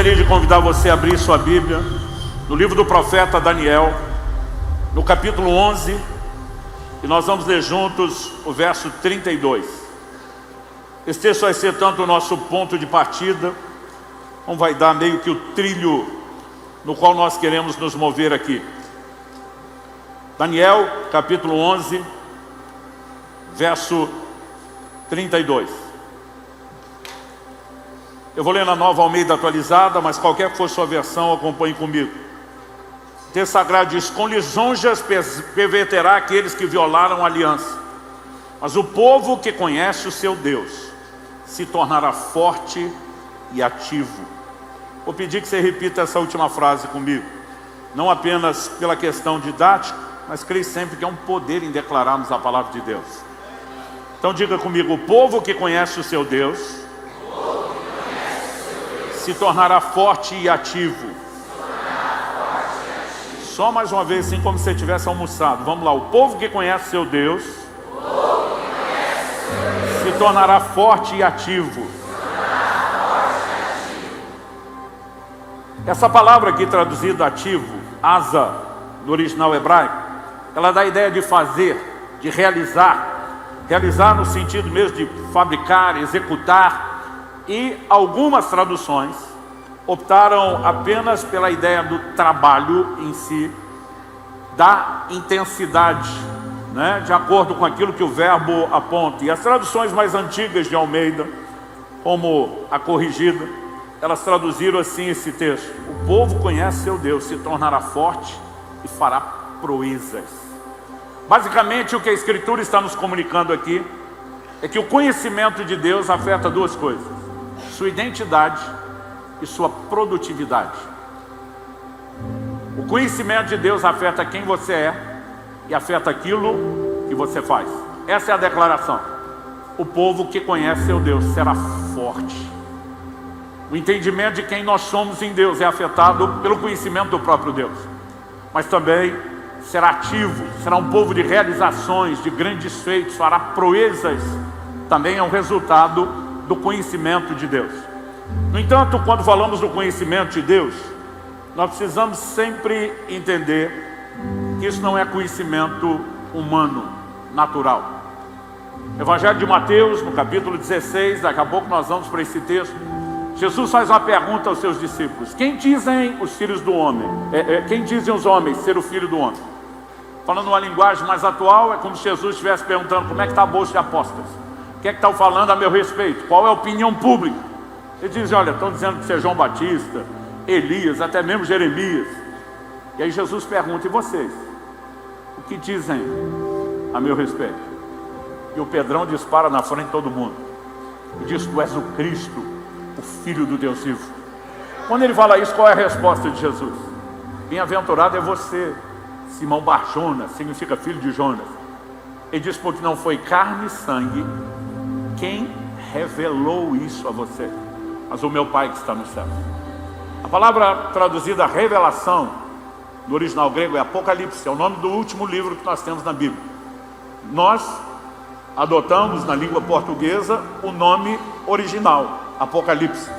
gostaria de convidar você a abrir sua Bíblia no livro do profeta Daniel, no capítulo 11, e nós vamos ler juntos o verso 32. Esse texto vai ser tanto o nosso ponto de partida, como vai dar meio que o trilho no qual nós queremos nos mover aqui. Daniel, capítulo 11, verso 32. Eu vou ler na Nova Almeida atualizada, mas qualquer que for sua versão, acompanhe comigo. O texto sagrado diz: com lisonjas perverterá aqueles que violaram a aliança, mas o povo que conhece o seu Deus se tornará forte e ativo. Vou pedir que você repita essa última frase comigo, não apenas pela questão didática, mas creio sempre que é um poder em declararmos a palavra de Deus. Então diga comigo: o povo que conhece o seu Deus se tornará forte e ativo. Só mais uma vez, assim como se você tivesse almoçado. Vamos lá: o povo que conhece seu Deus se tornará forte e ativo. Essa palavra aqui traduzida ativo, asa, no original hebraico, ela dá a ideia de fazer, de realizar. Realizar no sentido mesmo de fabricar, executar. E algumas traduções optaram apenas pela ideia do trabalho em si, da intensidade, né, de acordo com aquilo que o verbo aponta. E as traduções mais antigas de Almeida, como a corrigida, elas traduziram assim esse texto: o povo conhece seu Deus, se tornará forte e fará proezas. Basicamente, o que a Escritura está nos comunicando aqui é que o conhecimento de Deus afeta duas coisas: sua identidade e sua produtividade. O conhecimento de Deus afeta quem você é e afeta aquilo que você faz. Essa é a declaração: o povo que conhece seu Deus será forte. O entendimento de quem nós somos em Deus é afetado pelo conhecimento do próprio Deus, mas também será ativo, será um povo de realizações, de grandes feitos, fará proezas. Também é um resultado do conhecimento de Deus. No entanto, quando falamos do conhecimento de Deus, nós precisamos sempre entender que isso não é conhecimento humano, natural. Evangelho de Mateus, no capítulo 16, daqui a pouco nós vamos para esse texto. Jesus faz uma pergunta aos seus discípulos: quem dizem os filhos do homem? Quem dizem os homens ser o filho do homem? Falando uma linguagem mais atual, é como se Jesus estivesse perguntando: como é que está a bolsa de apostas? O que é que estão falando a meu respeito? Qual é a opinião pública? Ele diz: olha, estão dizendo que você é João Batista, Elias, até mesmo Jeremias. E aí Jesus pergunta: e vocês? O que dizem a meu respeito? E o Pedrão dispara na frente de todo mundo e diz: tu és o Cristo, o Filho do Deus vivo. Quando ele fala isso, qual é a resposta de Jesus? Bem-aventurado é você, Simão Bar-Jonas, significa filho de Jonas. Ele diz: porque não foi carne e sangue quem revelou isso a você, mas o meu Pai que está no céu. A palavra traduzida revelação, no original grego, é Apocalipse, é o nome do último livro que nós temos na Bíblia. Nós adotamos na língua portuguesa o nome original, Apocalipse.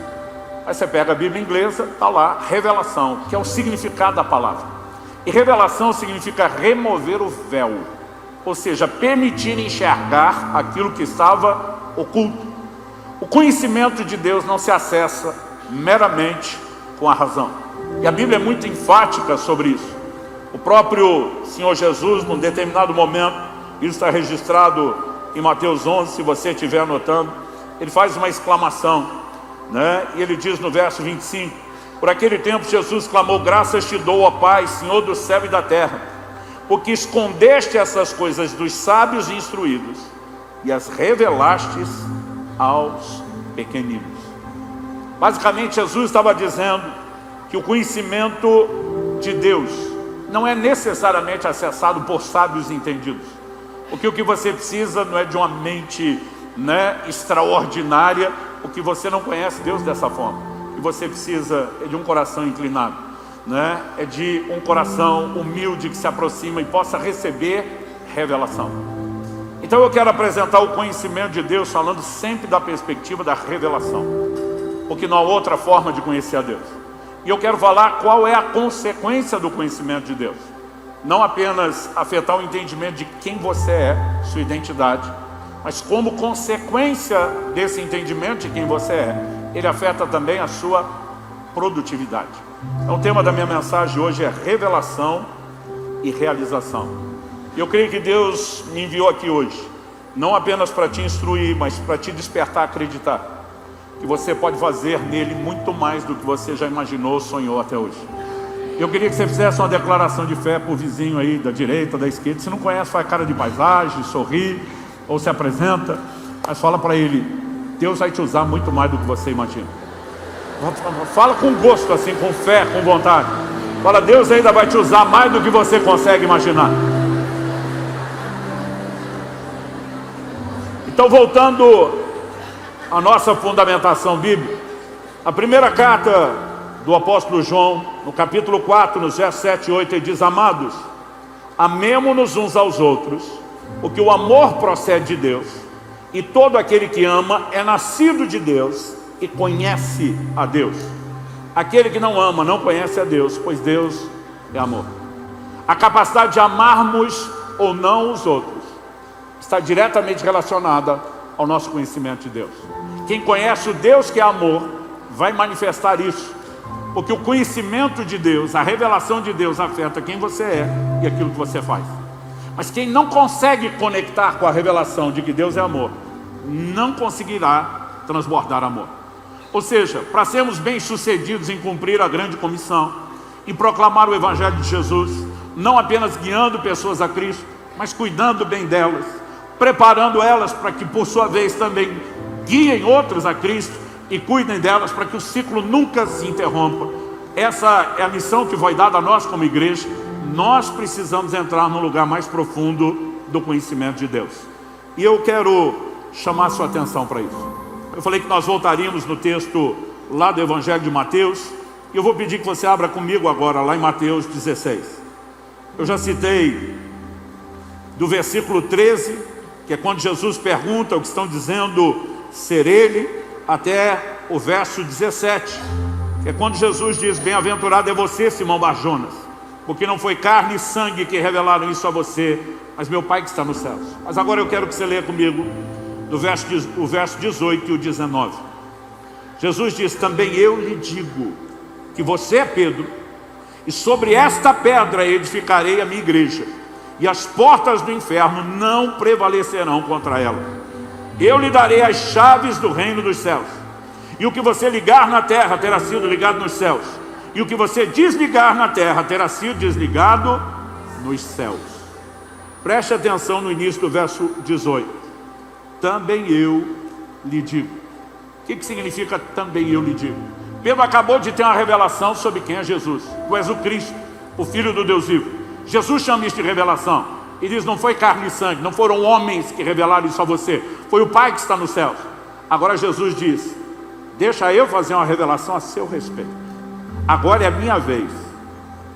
Aí você pega a Bíblia inglesa, está lá, revelação, que é o significado da palavra. E revelação significa remover o véu, ou seja, permitir enxergar aquilo que estava oculto. O conhecimento de Deus não se acessa meramente com a razão. E a Bíblia é muito enfática sobre isso. O próprio Senhor Jesus, num determinado momento, isso está registrado em Mateus 11, se você estiver anotando, ele faz uma exclamação, né? E ele diz no verso 25: por aquele tempo Jesus clamou: graças te dou, ó Pai, Senhor do céu e da terra, porque escondeste essas coisas dos sábios e instruídos e as revelastes aos pequeninos. Basicamente, Jesus estava dizendo que o conhecimento de Deus não é necessariamente acessado por sábios entendidos. Porque o que você precisa não é de uma mente, né, extraordinária, porque você não conhece Deus dessa forma. O que você precisa é de um coração inclinado, né? É de um coração humilde que se aproxima e possa receber revelação. Então eu quero apresentar o conhecimento de Deus falando sempre da perspectiva da revelação, porque não há outra forma de conhecer a Deus. E eu quero falar qual é a consequência do conhecimento de Deus. Não apenas afetar o entendimento de quem você é, sua identidade, mas como consequência desse entendimento de quem você é, ele afeta também a sua produtividade. Então o tema da minha mensagem hoje é revelação e realização. Eu creio que Deus me enviou aqui hoje, não apenas para te instruir, mas para te despertar a acreditar que você pode fazer nele muito mais do que você já imaginou ou sonhou até hoje. Eu queria que você fizesse uma declaração de fé para o vizinho aí da direita, da esquerda. Se não conhece, faz cara de paisagem, sorri, ou se apresenta, mas fala para ele: Deus vai te usar muito mais do que você imagina. Fala com gosto, assim, com fé, com vontade. Fala: Deus ainda vai te usar mais do que você consegue imaginar. Então, voltando à nossa fundamentação bíblica, a primeira carta do apóstolo João, no capítulo 4, nos versos 7 e 8, ele diz: amados, amemo-nos uns aos outros, porque o amor procede de Deus, e todo aquele que ama é nascido de Deus e conhece a Deus. Aquele que não ama não conhece a Deus, pois Deus é amor. A capacidade de amarmos ou não os outros está diretamente relacionada ao nosso conhecimento de Deus. Quem conhece o Deus que é amor vai manifestar isso, porque o conhecimento de Deus, a revelação de Deus afeta quem você é e aquilo que você faz. Mas quem não consegue conectar com a revelação de que Deus é amor, não conseguirá transbordar amor. Ou seja, para sermos bem-sucedidos em cumprir a grande comissão e proclamar o Evangelho de Jesus, não apenas guiando pessoas a Cristo, mas cuidando bem delas, preparando elas para que por sua vez também guiem outros a Cristo e cuidem delas para que o ciclo nunca se interrompa. Essa é a missão que foi dada a nós como igreja. Nós precisamos entrar no lugar mais profundo do conhecimento de Deus. E eu quero chamar a sua atenção para isso. Eu falei que nós voltaríamos no texto lá do Evangelho de Mateus, e eu vou pedir que você abra comigo agora lá em Mateus 16. Eu já citei do versículo 13, que é quando Jesus pergunta o que estão dizendo ser ele, até o verso 17, que é quando Jesus diz: bem-aventurado é você, Simão Barjonas, porque não foi carne e sangue que revelaram isso a você, mas meu Pai que está nos céus. Mas agora eu quero que você leia comigo o verso 18 e o 19. Jesus diz: também eu lhe digo que você é Pedro, e sobre esta pedra edificarei a minha igreja, e as portas do inferno não prevalecerão contra ela. Eu lhe darei as chaves do reino dos céus, e o que você ligar na terra terá sido ligado nos céus, e o que você desligar na terra terá sido desligado nos céus. Preste atenção no início do verso 18. Também eu lhe digo. O que significa também eu lhe digo? Pedro acabou de ter uma revelação sobre quem é Jesus. Tu és o Cristo, o Filho do Deus vivo. Jesus chama isso de revelação. E diz: não foi carne e sangue, não foram homens que revelaram isso a você, foi o Pai que está nos céus. Agora Jesus diz: deixa eu fazer uma revelação a seu respeito. Agora é a minha vez.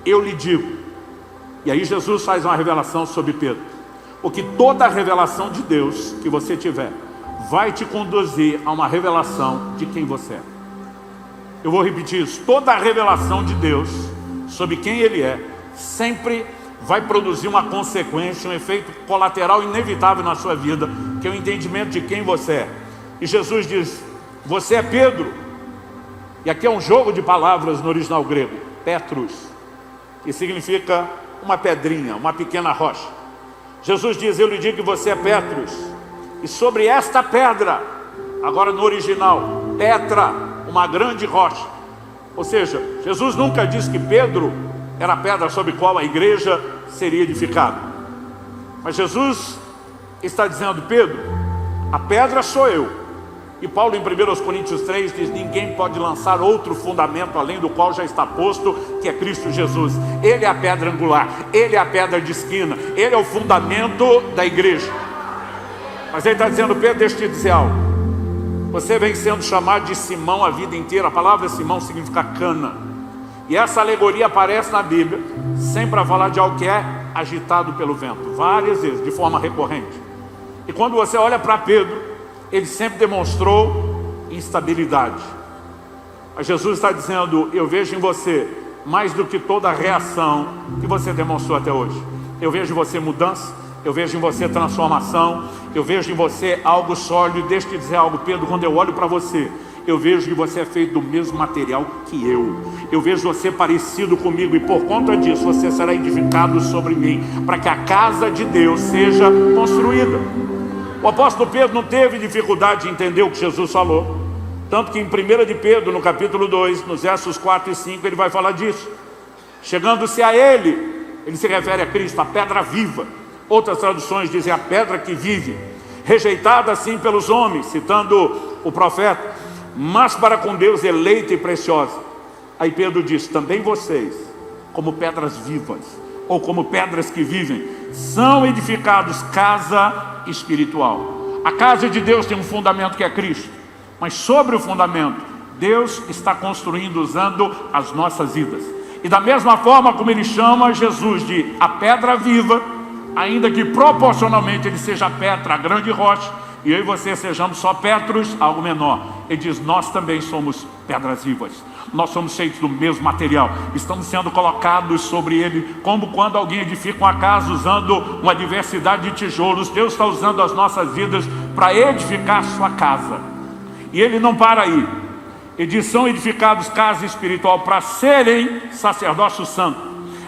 Eu lhe digo. E aí Jesus faz uma revelação sobre Pedro. Porque toda a revelação de Deus que você tiver vai te conduzir a uma revelação de quem você é. Eu vou repetir isso. Toda a revelação de Deus sobre quem Ele é sempre vai produzir uma consequência, um efeito colateral inevitável na sua vida, que é o entendimento de quem você é. E Jesus diz: você é Pedro. E aqui é um jogo de palavras no original grego, Petrus, que significa uma pedrinha, uma pequena rocha. Jesus diz: eu lhe digo que você é Petrus, e sobre esta pedra, agora no original, Petra, uma grande rocha. Ou seja, Jesus nunca disse que Pedro era a pedra sobre a qual a igreja seria edificada. Mas Jesus está dizendo: Pedro, a pedra sou eu. E Paulo em 1 Coríntios 3 diz: ninguém pode lançar outro fundamento além do qual já está posto, que é Cristo Jesus. Ele é a pedra angular, Ele é a pedra de esquina, Ele é o fundamento da igreja. Mas Ele está dizendo: Pedro, deixa eu te dizer algo. Você vem sendo chamado de Simão a vida inteira. A palavra Simão significa cana. E essa alegoria aparece na Bíblia sempre para falar de algo que é agitado pelo vento, várias vezes, de forma recorrente. E quando você olha para Pedro, ele sempre demonstrou instabilidade. Mas Jesus está dizendo, eu vejo em você mais do que toda a reação que você demonstrou até hoje. Eu vejo em você mudança, eu vejo em você transformação, eu vejo em você algo sólido. Deixa eu te dizer algo, Pedro, quando eu olho para você, eu vejo que você é feito do mesmo material que eu vejo você parecido comigo, e por conta disso você será edificado sobre mim, para que a casa de Deus seja construída. O apóstolo Pedro não teve dificuldade de entender o que Jesus falou, tanto que em 1 de Pedro, no capítulo 2, nos versos 4 e 5, ele vai falar disso. Chegando-se a ele se refere a Cristo, a pedra viva. Outras traduções dizem a pedra que vive, rejeitada assim pelos homens, citando o profeta, mas para com Deus eleita e preciosa. Aí Pedro diz, também vocês, como pedras vivas, ou como pedras que vivem, são edificados casa espiritual. A casa de Deus tem um fundamento que é Cristo, mas sobre o fundamento, Deus está construindo usando as nossas vidas. E da mesma forma como ele chama Jesus de a pedra viva, ainda que proporcionalmente ele seja a pedra, a grande rocha, e eu e você sejamos só Petros, algo menor. Ele diz, nós também somos pedras vivas. Nós somos feitos do mesmo material. Estamos sendo colocados sobre ele, como quando alguém edifica uma casa usando uma diversidade de tijolos. Deus está usando as nossas vidas para edificar a sua casa. E ele não para aí. Ele diz, são edificados casa espiritual para serem sacerdócio santo,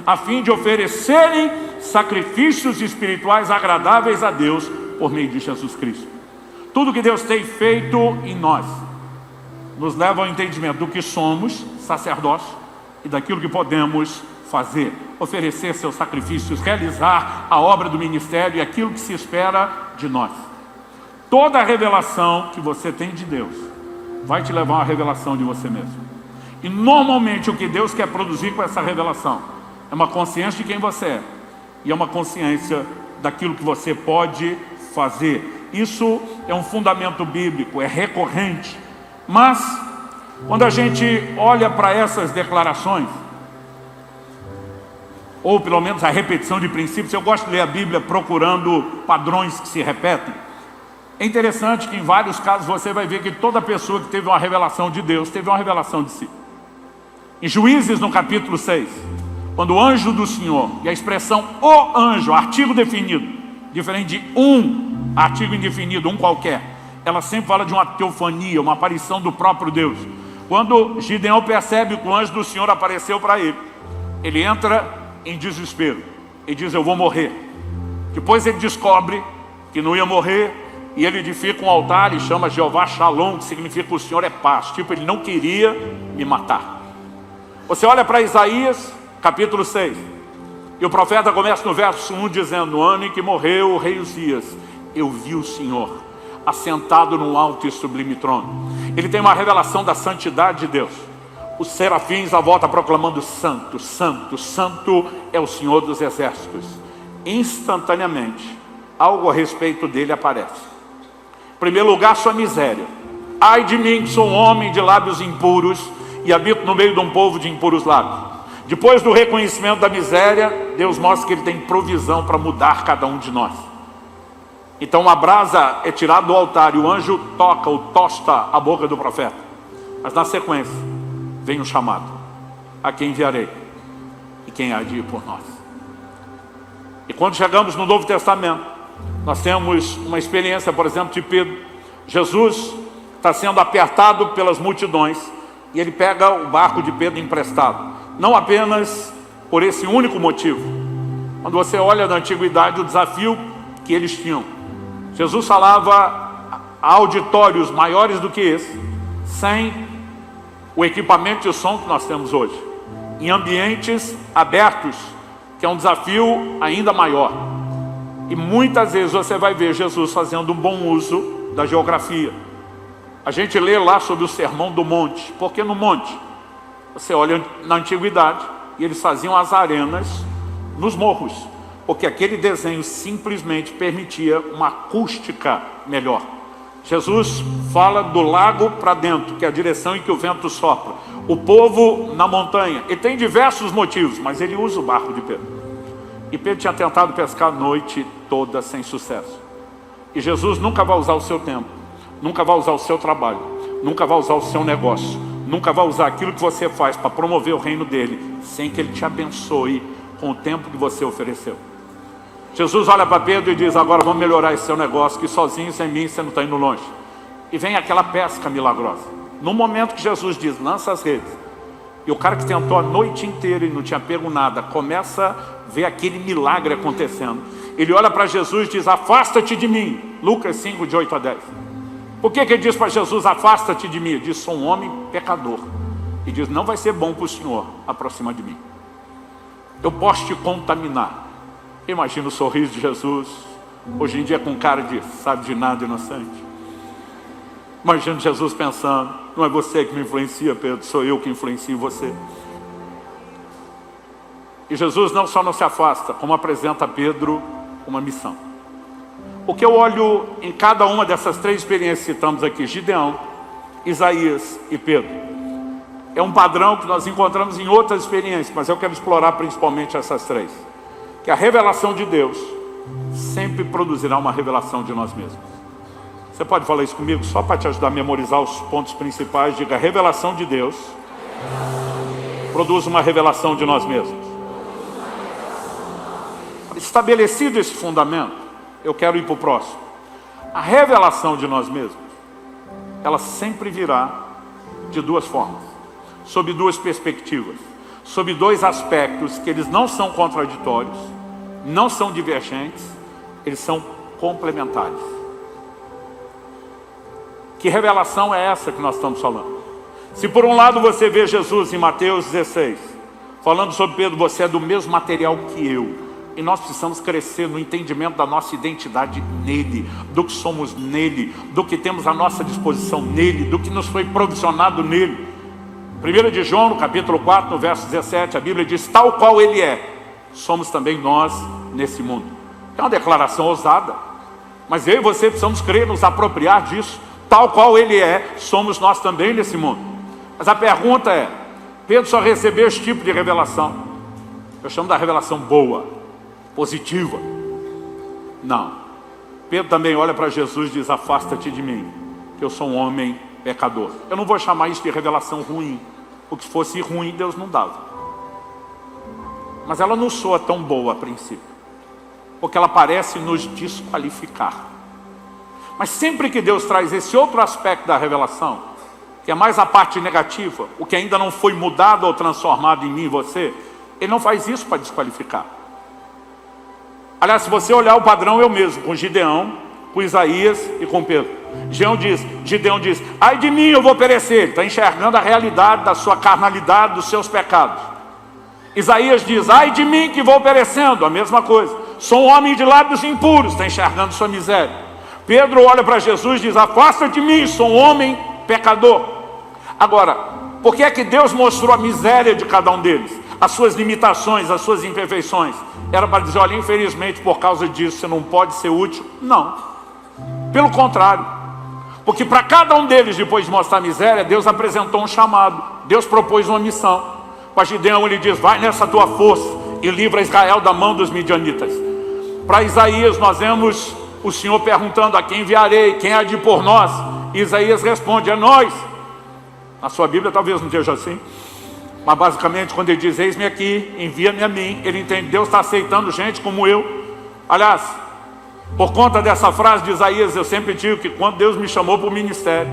a fim de oferecerem sacrifícios espirituais agradáveis a Deus por meio de Jesus Cristo. Tudo que Deus tem feito em nós nos leva ao entendimento do que somos, sacerdócio, e daquilo que podemos fazer, oferecer seus sacrifícios, realizar a obra do ministério e aquilo que se espera de nós. Toda a revelação que você tem de Deus vai te levar a uma revelação de você mesmo. E normalmente o que Deus quer produzir com essa revelação é uma consciência de quem você é, e é uma consciência daquilo que você pode fazer. Isso é um fundamento bíblico, é recorrente. Mas, quando a gente olha para essas declarações, ou pelo menos a repetição de princípios, eu gosto de ler a Bíblia procurando padrões que se repetem. É interessante que em vários casos você vai ver que toda pessoa que teve uma revelação de Deus, teve uma revelação de si. Em Juízes, no capítulo 6, quando o anjo do Senhor, e a expressão o anjo, artigo definido, diferente de um artigo indefinido, um qualquer, ela sempre fala de uma teofania, uma aparição do próprio Deus. Quando Gideão percebe que o anjo do Senhor apareceu para ele, ele entra em desespero. Ele diz, eu vou morrer. Depois ele descobre que não ia morrer, e ele edifica um altar e chama Jeová Shalom, que significa o Senhor é paz. Tipo, ele não queria me matar. Você olha para Isaías, capítulo 6, e o profeta começa no verso 1 dizendo, no ano em que morreu o rei Uzias, eu vi o Senhor assentado num alto e sublime trono. Ele tem uma revelação da santidade de Deus. Os serafins à volta proclamando santo, santo, santo é o Senhor dos exércitos. Instantaneamente, algo a respeito dele aparece. Em primeiro lugar, sua miséria. Ai de mim, que sou um homem de lábios impuros e habito no meio de um povo de impuros lábios. Depois do reconhecimento da miséria, Deus mostra que ele tem provisão para mudar cada um de nós. Então a brasa é tirada do altar e o anjo toca ou tosta a boca do profeta. Mas na sequência, vem o chamado. A quem enviarei? E quem há de ir por nós? E quando chegamos no Novo Testamento, nós temos uma experiência, por exemplo, de Pedro. Jesus está sendo apertado pelas multidões e ele pega o barco de Pedro emprestado. Não apenas por esse único motivo. Quando você olha na antiguidade o desafio que eles tinham, Jesus falava a auditórios maiores do que esse, sem o equipamento de som que nós temos hoje, em ambientes abertos, que é um desafio ainda maior. E muitas vezes você vai ver Jesus fazendo um bom uso da geografia. A gente lê lá sobre o Sermão do Monte. Por que no monte? Você olha na antiguidade e eles faziam as arenas nos morros, porque aquele desenho simplesmente permitia uma acústica melhor. Jesus fala do lago para dentro, que é a direção em que o vento sopra. O povo na montanha. Ele tem diversos motivos, mas ele usa o barco de Pedro. E Pedro tinha tentado pescar a noite toda sem sucesso. E Jesus nunca vai usar o seu tempo, nunca vai usar o seu trabalho, nunca vai usar o seu negócio, nunca vai usar aquilo que você faz para promover o reino dele, sem que ele te abençoe com o tempo que você ofereceu. Jesus olha para Pedro e diz: agora vamos melhorar esse seu negócio, que sozinho, sem mim, você não está indo longe. E vem aquela pesca milagrosa. No momento que Jesus diz, lança as redes, e o cara que tentou a noite inteira e não tinha pego nada, começa a ver aquele milagre acontecendo. Ele olha para Jesus e diz: afasta-te de mim. Lucas 5, de 8 a 10. Por que ele diz para Jesus: afasta-te de mim? Ele diz: sou um homem pecador. E diz: não vai ser bom para o Senhor aproximar de mim. Eu posso te contaminar. Imagina o sorriso de Jesus, hoje em dia com cara de sabe de nada, inocente. Imagina Jesus pensando: não é você que me influencia, Pedro, sou eu que influencio você. E Jesus não só não se afasta, como apresenta a Pedro uma missão. O que eu olho em cada uma dessas três experiências que citamos aqui, Gideão, Isaías e Pedro, é um padrão que nós encontramos em outras experiências, mas eu quero explorar principalmente essas três. Que a revelação de Deus sempre produzirá uma revelação de nós mesmos. Você pode falar isso comigo só para te ajudar a memorizar os pontos principais? Diga: a revelação de Deus produz uma revelação de nós mesmos. Estabelecido esse fundamento, eu quero ir para o próximo. A revelação de nós mesmos, ela sempre virá de duas formas, sob duas perspectivas, sob dois aspectos que eles não são contraditórios, não são divergentes, eles são complementares. Que revelação é essa que nós estamos falando? Se por um lado você vê Jesus em Mateus 16, falando sobre Pedro: você é do mesmo material que eu. E nós precisamos crescer no entendimento da nossa identidade nele, do que somos nele, do que temos à nossa disposição nele, do que nos foi provisionado nele. 1 de João, no capítulo 4, no verso 17, a Bíblia diz: tal qual ele é, somos também nós nesse mundo. É uma declaração ousada, mas eu e você precisamos crer, nos apropriar disso. Tal qual ele é, somos nós também nesse mundo. Mas a pergunta é: Pedro só recebeu esse tipo de revelação? Eu chamo da revelação boa, positiva. Não. Pedro também olha para Jesus e diz: afasta-te de mim, que eu sou um homem pecador. Eu não vou chamar isso de revelação ruim, porque se fosse ruim Deus não dava. Mas ela não soa tão boa a princípio, porque ela parece nos desqualificar. Mas sempre que Deus traz esse outro aspecto da revelação, que é mais a parte negativa, o que ainda não foi mudado ou transformado em mim e você, Ele não faz isso para desqualificar. Aliás, se você olhar o padrão, eu mesmo, com Gideão, com Isaías e com Pedro. Gideão diz: ai de mim, eu vou perecer. Ele está enxergando a realidade da sua carnalidade, dos seus pecados. Isaías diz: ai de mim que vou perecendo. A mesma coisa. Sou um homem de lábios impuros. Está enxergando sua miséria. Pedro olha para Jesus e diz: afasta de mim, sou um homem pecador. Agora, por que é que Deus mostrou a miséria de cada um deles? As suas limitações, as suas imperfeições? Era para dizer: olha, infelizmente por causa disso você não pode ser útil? Não. Pelo contrário. Porque para cada um deles, depois de mostrar a miséria, Deus apresentou um chamado. Deus propôs uma missão. Para Gideão ele diz: vai nessa tua força e livra Israel da mão dos midianitas. Para Isaías nós vemos o Senhor perguntando: a quem enviarei? Quem há de ir por nós? E Isaías responde: é nós. Na sua Bíblia talvez não esteja assim, mas basicamente quando ele diz: eis-me aqui, envia-me a mim, ele entende que Deus está aceitando gente como eu. Aliás, por conta dessa frase de Isaías, eu sempre digo que quando Deus me chamou para o ministério,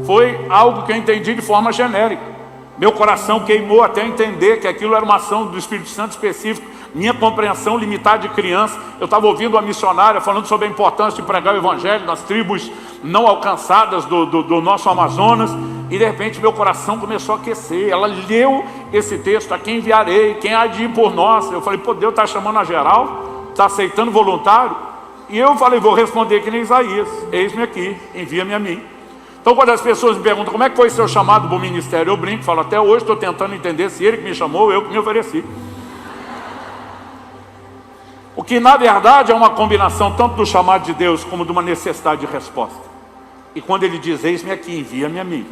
foi algo que eu entendi de forma genérica. Meu coração queimou até entender que aquilo era uma ação do Espírito Santo específica. Minha compreensão limitada de criança, eu estava ouvindo uma missionária falando sobre a importância de pregar o Evangelho nas tribos não alcançadas do nosso Amazonas, e de repente meu coração começou a aquecer. Ela leu esse texto: a quem enviarei? Quem há de ir por nós? Eu falei: pô, Deus está chamando a geral? Está aceitando voluntário? E eu falei: vou responder que nem Isaías: eis-me aqui, envia-me a mim. Então quando as pessoas me perguntam como é que foi seu chamado para o ministério, eu brinco, falo: até hoje estou tentando entender se Ele que me chamou ou eu que me ofereci. O que na verdade é uma combinação tanto do chamado de Deus como de uma necessidade de resposta. E quando ele diz: eis-me aqui, envia-me a mim,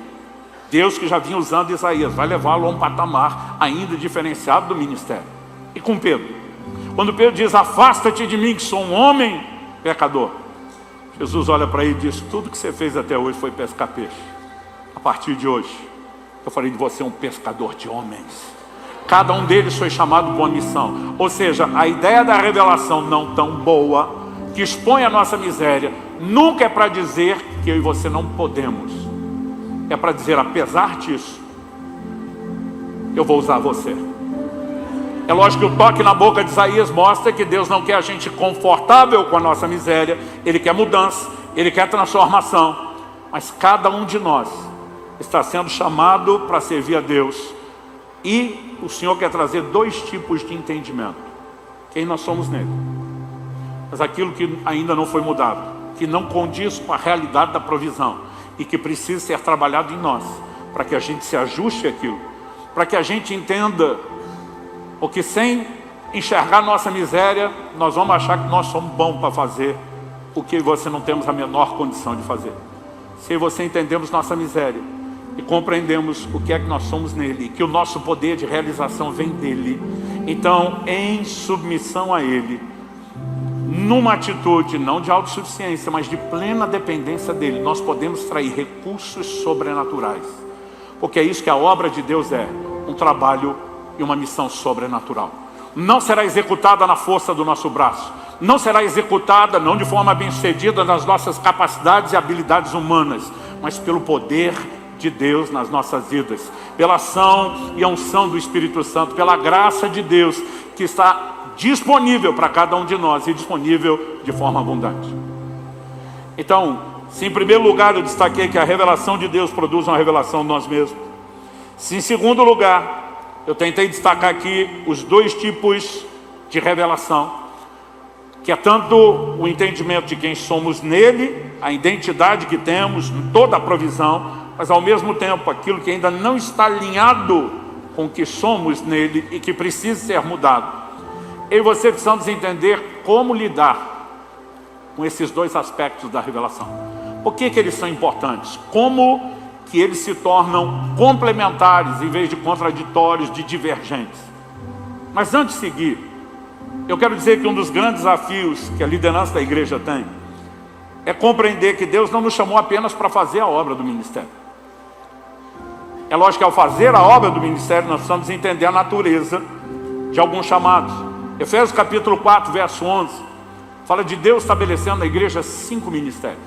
Deus que já vinha usando Isaías vai levá-lo a um patamar ainda diferenciado do ministério. E com Pedro, quando Pedro diz: afasta-te de mim que sou um homem pecador, Jesus olha para ele e diz: tudo que você fez até hoje foi pescar peixe. A partir de hoje Eu falei de você um pescador de homens. Cada um deles foi chamado para uma missão. Ou seja, a ideia da revelação não tão boa, que expõe a nossa miséria, nunca é para dizer que eu e você não podemos. É para dizer, apesar disso, eu vou usar você. É lógico que o toque na boca de Isaías mostra que Deus não quer a gente confortável com a nossa miséria. Ele quer mudança, Ele quer transformação. Mas cada um de nós está sendo chamado para servir a Deus. E o Senhor quer trazer dois tipos de entendimento. Quem nós somos nele. Mas aquilo que ainda não foi mudado, que não condiz com a realidade da provisão e que precisa ser trabalhado em nós, para que a gente se ajuste àquilo, para que a gente entenda, porque sem enxergar nossa miséria, nós vamos achar que nós somos bons para fazer o que você não temos a menor condição de fazer. Se você entendemos nossa miséria e compreendemos o que é que nós somos nele, e que o nosso poder de realização vem dele, então em submissão a ele, numa atitude não de autossuficiência, mas de plena dependência dele, nós podemos extrair recursos sobrenaturais. Porque é isso que a obra de Deus é, um trabalho e uma missão sobrenatural. Não será executada na força do nosso braço, não será executada não de forma bem-sucedida nas nossas capacidades e habilidades humanas, mas pelo poder de Deus nas nossas vidas, pela ação e unção do Espírito Santo, pela graça de Deus que está disponível para cada um de nós e disponível de forma abundante. Então, se em primeiro lugar eu destaquei que a revelação de Deus produz uma revelação de nós mesmos, se em segundo lugar eu tentei destacar aqui os dois tipos de revelação, que é tanto o entendimento de quem somos nele, a identidade que temos, toda a provisão, mas ao mesmo tempo aquilo que ainda não está alinhado com o que somos nele e que precisa ser mudado. Eu e você precisamos entender como lidar com esses dois aspectos da revelação. Por que eles são importantes? Como que eles se tornam complementares em vez de contraditórios, de divergentes. Mas antes de seguir, eu quero dizer que um dos grandes desafios que a liderança da igreja tem é compreender que Deus não nos chamou apenas para fazer a obra do ministério. É lógico que ao fazer a obra do ministério nós precisamos entender a natureza de alguns chamados. Efésios capítulo 4, verso 11, fala de Deus estabelecendo na igreja 5 ministérios.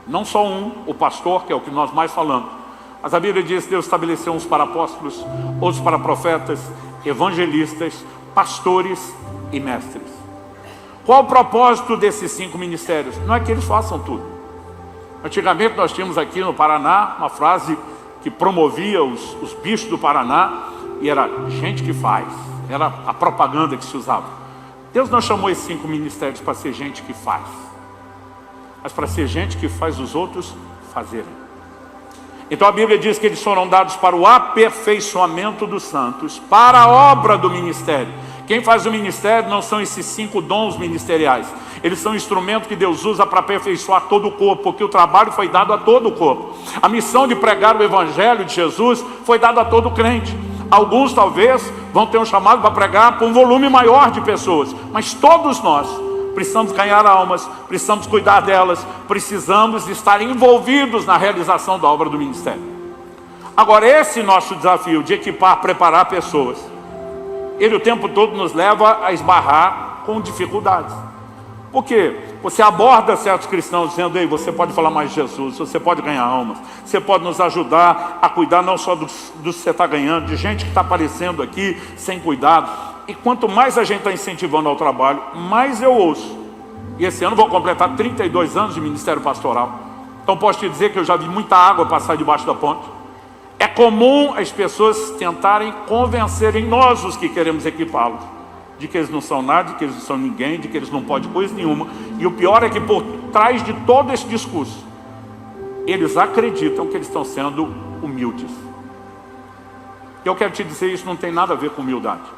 Não só um, o pastor, que é o que nós mais falamos. Mas a Bíblia diz que Deus estabeleceu uns para apóstolos, outros para profetas, evangelistas, pastores e mestres. Qual o propósito desses 5 ministérios? Não é que eles façam tudo. Antigamente nós tínhamos aqui no Paraná uma frase que promovia os bichos do Paraná, e era gente que faz. Era a propaganda que se usava. Deus não chamou esses 5 ministérios para ser gente que faz, mas para ser gente que faz os outros fazerem. Então a Bíblia diz que eles foram dados para o aperfeiçoamento dos santos, para a obra do ministério. Quem faz o ministério não são esses 5 dons ministeriais. Eles são instrumentos que Deus usa para aperfeiçoar todo o corpo, porque o trabalho foi dado a todo o corpo. A missão de pregar o evangelho de Jesus foi dada a todo crente. Alguns talvez vão ter um chamado para pregar para um volume maior de pessoas, mas todos nós precisamos ganhar almas, precisamos cuidar delas, precisamos estar envolvidos na realização da obra do ministério. Agora, esse nosso desafio de equipar, preparar pessoas, ele o tempo todo nos leva a esbarrar com dificuldades. Por quê? Você aborda certos cristãos dizendo: ei, você pode falar mais de Jesus, você pode ganhar almas, você pode nos ajudar a cuidar não só do que você está ganhando, de gente que está aparecendo aqui sem cuidado. E quanto mais a gente está incentivando ao trabalho, mais eu ouço. E esse ano vou completar 32 anos de ministério pastoral. Então posso te dizer que eu já vi muita água passar debaixo da ponte. É comum as pessoas tentarem convencerem nós, os que queremos equipá-los, de que eles não são nada, de que eles não são ninguém, de que eles não podem coisa nenhuma. E o pior é que por trás de todo esse discurso, eles acreditam que eles estão sendo humildes. Eu quero te dizer, isso não tem nada a ver com humildade.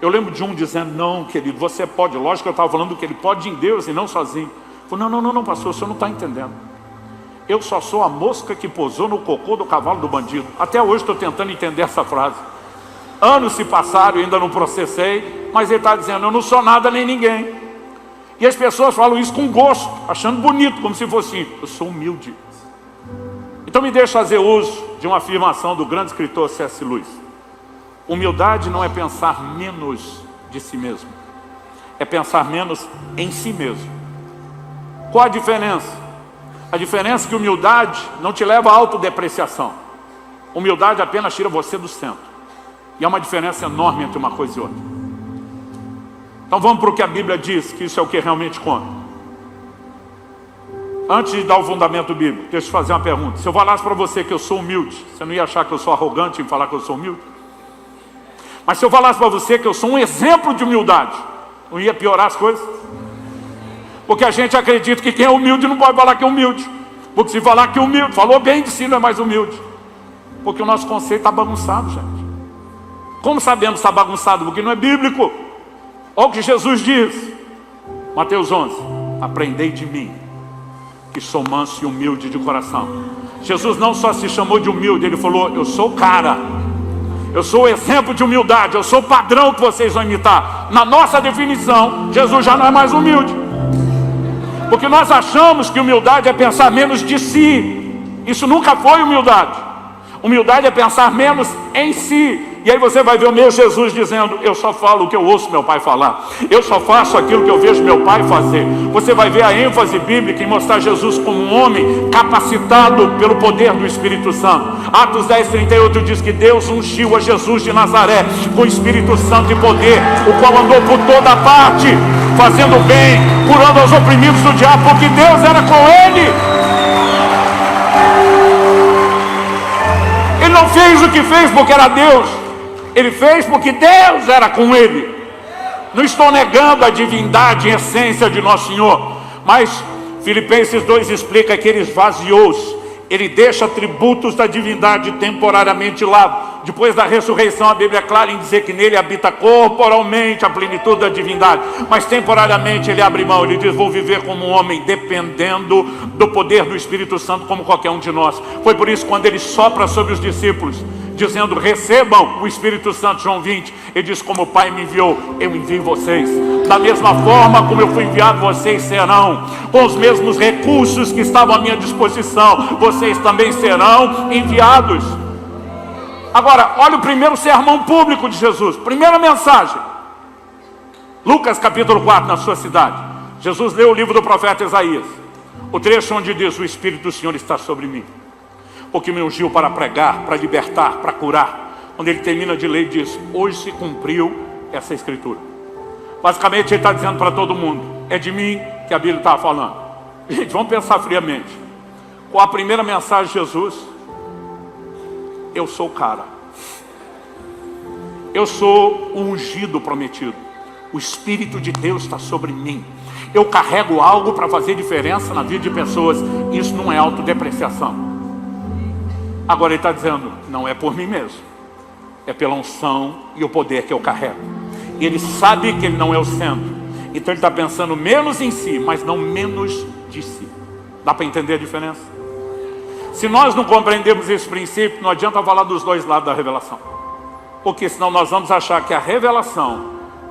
Eu lembro de um dizendo: não, querido, você pode. Lógico que eu estava falando que ele pode em Deus e não sozinho. Eu falei: não, pastor, o senhor não está entendendo. Eu só sou a mosca que pousou no cocô do cavalo do bandido. Até hoje estou tentando entender essa frase. Anos se passaram e ainda não processei, mas ele está dizendo: eu não sou nada nem ninguém. E as pessoas falam isso com gosto, achando bonito, como se fosse: eu sou humilde. Então me deixe fazer uso de uma afirmação do grande escritor C.S. Lewis. Humildade não é pensar menos de si mesmo, é pensar menos em si mesmo. Qual a diferença? A diferença é que humildade não te leva à autodepreciação. Humildade apenas tira você do centro. E há uma diferença enorme entre uma coisa e outra. Então vamos para o que a Bíblia diz, que isso é o que realmente conta. Antes de dar o fundamento bíblico, deixa eu te fazer uma pergunta. Se eu falasse para você que eu sou humilde, você não ia achar que eu sou arrogante em falar que eu sou humilde? Mas se eu falasse para você que eu sou um exemplo de humildade, não ia piorar as coisas? Porque a gente acredita que quem é humilde não pode falar que é humilde. Porque se falar que é humilde, falou bem de si, não é mais humilde. Porque o nosso conceito está bagunçado, gente. Como sabemos que está bagunçado? Porque não é bíblico. Olha o que Jesus diz. Mateus 11. Aprendei de mim, que sou manso e humilde de coração. Jesus não só se chamou de humilde, ele falou, eu sou o cara. Eu sou o exemplo de humildade, eu sou o padrão que vocês vão imitar. Na nossa definição, Jesus já não é mais humilde. Porque nós achamos que humildade é pensar menos de si. Isso nunca foi humildade. Humildade é pensar menos em si. E aí você vai ver o meu Jesus dizendo, eu só falo o que eu ouço meu pai falar. Eu só faço aquilo que eu vejo meu pai fazer. Você vai ver a ênfase bíblica em mostrar Jesus como um homem capacitado pelo poder do Espírito Santo. Atos 10:38 diz que Deus ungiu a Jesus de Nazaré com o Espírito Santo e poder, o qual andou por toda parte, fazendo bem, curando aos oprimidos do diabo, porque Deus era com ele. Ele não fez o que fez porque era Deus. Ele fez porque Deus era com ele. Não estou negando a divindade e essência de Nosso Senhor, mas Filipenses 2 explica que ele esvaziou-se. Ele deixa atributos da divindade temporariamente de lado. Depois da ressurreição, a Bíblia é clara em dizer que nele habita corporalmente a plenitude da divindade, mas temporariamente ele abre mão. Ele diz, vou viver como um homem dependendo do poder do Espírito Santo, como qualquer um de nós. Foi por isso quando ele sopra sobre os discípulos, dizendo, recebam o Espírito Santo, João 20, ele diz, como o Pai me enviou, eu envio vocês. Da mesma forma como eu fui enviado, vocês serão. Com os mesmos recursos que estavam à minha disposição, vocês também serão enviados. Agora, olha o primeiro sermão público de Jesus. Primeira mensagem. Lucas capítulo 4, na sua cidade. Jesus leu o livro do profeta Isaías. O trecho onde diz, o Espírito do Senhor está sobre mim, porque me ungiu para pregar, para libertar, para curar. Quando ele termina de ler, ele diz, hoje se cumpriu essa escritura. Basicamente ele está dizendo para todo mundo, é de mim que a Bíblia está falando. Gente, vamos pensar friamente. Qual a primeira mensagem de Jesus? Eu sou o cara. Eu sou o ungido prometido. O Espírito de Deus está sobre mim. Eu carrego algo para fazer diferença na vida de pessoas. Isso não é autodepreciação. Agora ele está dizendo, não é por mim mesmo, é pela unção e o poder que eu carrego. E ele sabe que ele não é o centro, então ele está pensando menos em si, mas não menos de si. Dá para entender a diferença? Se nós não compreendemos esse princípio, não adianta falar dos dois lados da revelação, porque senão nós vamos achar que a revelação,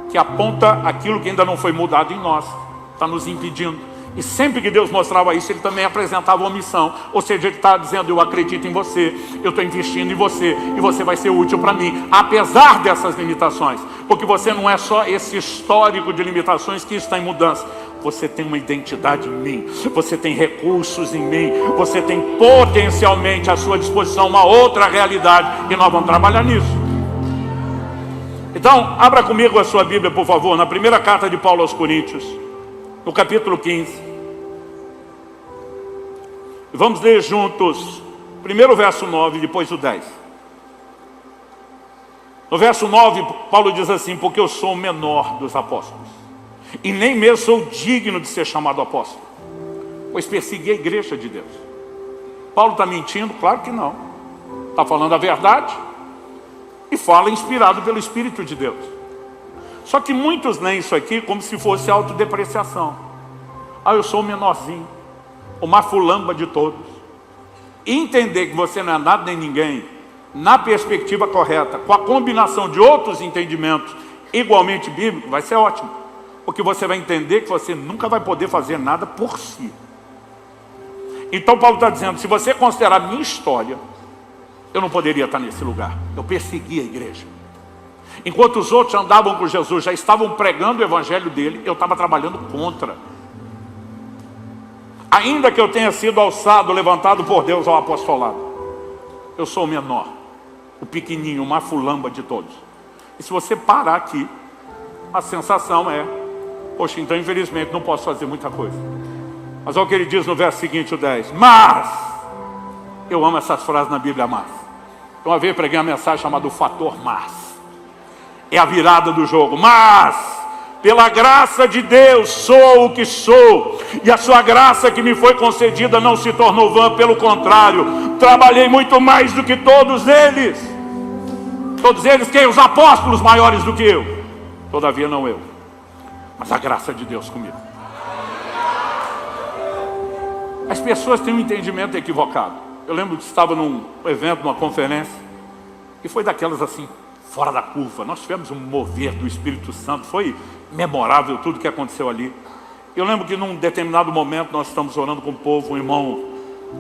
que aponta aquilo que ainda não foi mudado em nós, está nos impedindo. E sempre que Deus mostrava isso, ele também apresentava uma missão. Ou seja, ele está dizendo, eu acredito em você, eu estou investindo em você, e você vai ser útil para mim, apesar dessas limitações. Porque você não é só esse histórico de limitações que está em mudança. Você tem uma identidade em mim, você tem recursos em mim, você tem potencialmente à sua disposição uma outra realidade, e nós vamos trabalhar nisso. Então, abra comigo a sua Bíblia, por favor, na primeira carta de Paulo aos Coríntios, no capítulo 15. Vamos ler juntos, primeiro o verso 9 e depois o 10. No verso 9, Paulo diz assim, porque eu sou o menor dos apóstolos, e nem mesmo sou digno de ser chamado apóstolo, pois persegui a igreja de Deus. Paulo está mentindo? Claro que não. Está falando a verdade e fala inspirado pelo Espírito de Deus. Só que muitos leem isso aqui como se fosse autodepreciação. Ah, eu sou o menorzinho, o mafulamba de todos. E entender que você não é nada nem ninguém, na perspectiva correta, com a combinação de outros entendimentos igualmente bíblicos, vai ser ótimo. Porque você vai entender que você nunca vai poder fazer nada por si. Então Paulo está dizendo, se você considerar a minha história, eu não poderia estar nesse lugar. Eu persegui a igreja. Enquanto os outros andavam com Jesus, já estavam pregando o evangelho dele, eu estava trabalhando contra. Ainda que eu tenha sido alçado, levantado por Deus ao apostolado, eu sou o menor, o pequenininho, o mafulamba de todos. E se você parar aqui, a sensação é, poxa, então infelizmente não posso fazer muita coisa. Mas olha o que ele diz no verso seguinte, o 10. Mas, eu amo essas frases na Bíblia, mas. Uma vez preguei uma mensagem chamada o fator mas. É a virada do jogo. Mas, pela graça de Deus, sou o que sou. E a sua graça que me foi concedida não se tornou vã, pelo contrário. Trabalhei muito mais do que todos eles. Todos eles quem? Os apóstolos maiores do que eu. Todavia não eu, mas a graça de Deus comigo. As pessoas têm um entendimento equivocado. Eu lembro que estava num evento, numa conferência, e foi daquelas assim, fora da curva. Nós tivemos um mover do Espírito Santo, foi memorável tudo que aconteceu ali. Eu lembro que num determinado momento nós estamos orando com o povo, um irmão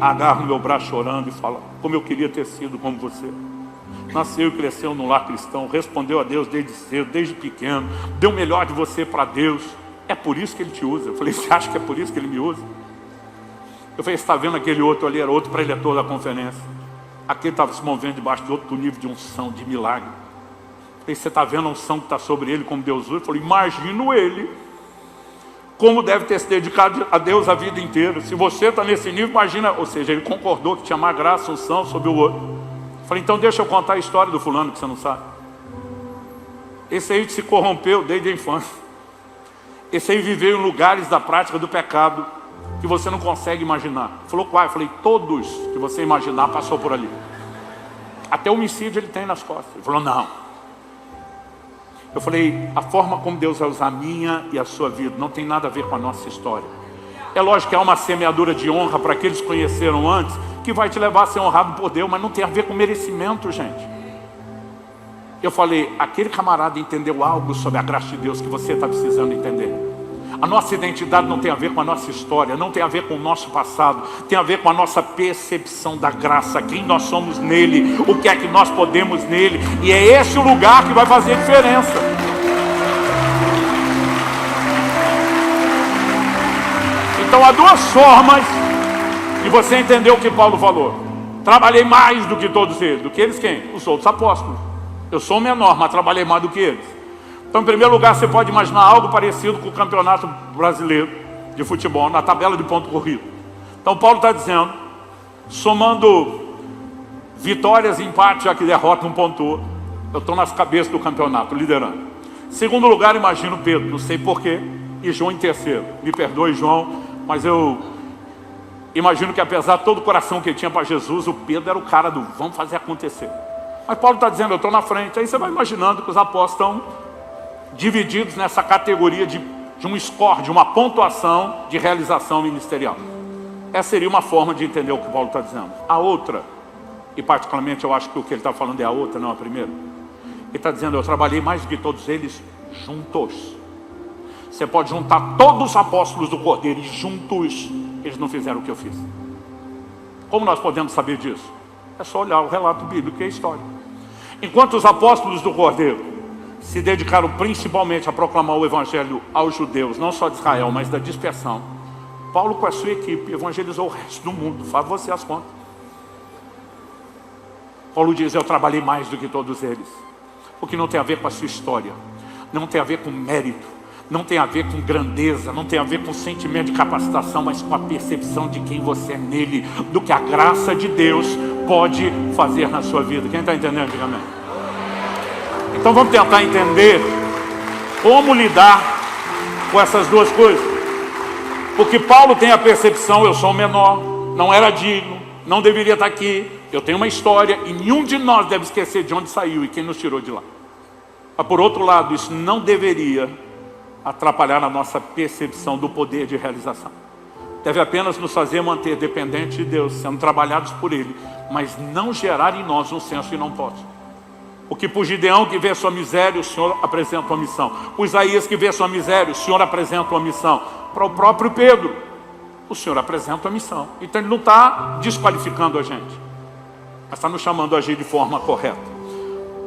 agarra no meu braço chorando e fala, como eu queria ter sido como você. Nasceu e cresceu num lar cristão, respondeu a Deus desde cedo, desde pequeno, deu o melhor de você para Deus. É por isso que Ele te usa. Eu falei, você acha que é por isso que Ele me usa? Eu falei, você está vendo aquele outro ali, era outro preletor da conferência. Aquele estava se movendo debaixo de outro nível de unção, de milagre. Eu falei, você está vendo a unção que está sobre ele, como Deus usa? Eu falei, imagino ele, como deve ter se dedicado a Deus a vida inteira. Se você está nesse nível, imagina. Ou seja, ele concordou que tinha mais graça, unção sobre o outro. Eu falei, então deixa eu contar a história do fulano que você não sabe. Esse aí se corrompeu desde a infância. Esse aí viveu em lugares da prática do pecado que você não consegue imaginar. Ele falou, qual? Eu falei, todos que você imaginar passou por ali. Até homicídio ele tem nas costas. Ele falou, não. Eu falei, a forma como Deus vai usar a minha e a sua vida não tem nada a ver com a nossa história. É lógico que há uma semeadura de honra para aqueles que conheceram antes, que vai te levar a ser honrado por Deus, mas não tem a ver com merecimento, gente. Eu falei, aquele camarada entendeu algo sobre a graça de Deus que você está precisando entender. A nossa identidade não tem a ver com a nossa história, não tem a ver com o nosso passado, tem a ver com a nossa percepção da graça, quem nós somos nele, o que é que nós podemos nele, e é esse o lugar que vai fazer diferença. Então há duas formas de você entender o que Paulo falou. Trabalhei mais do que todos eles. Do que eles quem? Os outros apóstolos. Eu sou o menor, mas trabalhei mais do que eles. Então, em primeiro lugar, você pode imaginar algo parecido com o campeonato brasileiro de futebol, na tabela de ponto corrido. Então, Paulo está dizendo, somando vitórias e empates, já que derrota não pontuou, eu estou nas cabeças do campeonato, liderando. Segundo lugar, imagino Pedro, não sei porquê, e João em terceiro. Me perdoe, João, mas eu imagino que apesar de todo o coração que ele tinha para Jesus, o Pedro era o cara do vamos fazer acontecer. Mas Paulo está dizendo, eu estou na frente. Aí você vai imaginando que os apóstolos estão divididos nessa categoria de um score, de uma pontuação de realização ministerial. Essa seria uma forma de entender o que Paulo está dizendo. A outra, e particularmente eu acho que o que ele está falando é a outra, não a primeira. Ele está dizendo, eu trabalhei mais do que todos eles juntos. Você pode juntar todos os apóstolos do Cordeiro e juntos eles não fizeram o que eu fiz. Como nós podemos saber disso? É só olhar o relato bíblico e a história. Enquanto os apóstolos do Cordeiro se dedicaram principalmente a proclamar o evangelho aos judeus, não só de Israel, mas da dispersão, Paulo com a sua equipe evangelizou o resto do mundo. Faz você as contas. Paulo diz, eu trabalhei mais do que todos eles. Porque não tem a ver com a sua história, não tem a ver com mérito, não tem a ver com grandeza, não tem a ver com sentimento de capacitação, mas com a percepção de quem você é nele, do que a graça de Deus pode fazer na sua vida. Quem está entendendo, diga amém. Então vamos tentar entender como lidar com essas duas coisas. Porque Paulo tem a percepção, eu sou o menor, não era digno, não deveria estar aqui, eu tenho uma história e nenhum de nós deve esquecer de onde saiu e quem nos tirou de lá. Mas por outro lado, isso não deveria atrapalhar a nossa percepção do poder de realização. Deve apenas nos fazer manter dependentes de Deus, sendo trabalhados por Ele, mas não gerar em nós um senso de não posso. Porque para o Gideão que vê sua miséria, o Senhor apresenta uma missão. Para o Isaías que vê sua miséria, o Senhor apresenta uma missão. Para o próprio Pedro, o Senhor apresenta uma missão. Então ele não está desqualificando a gente. mas está nos chamando a agir de forma correta.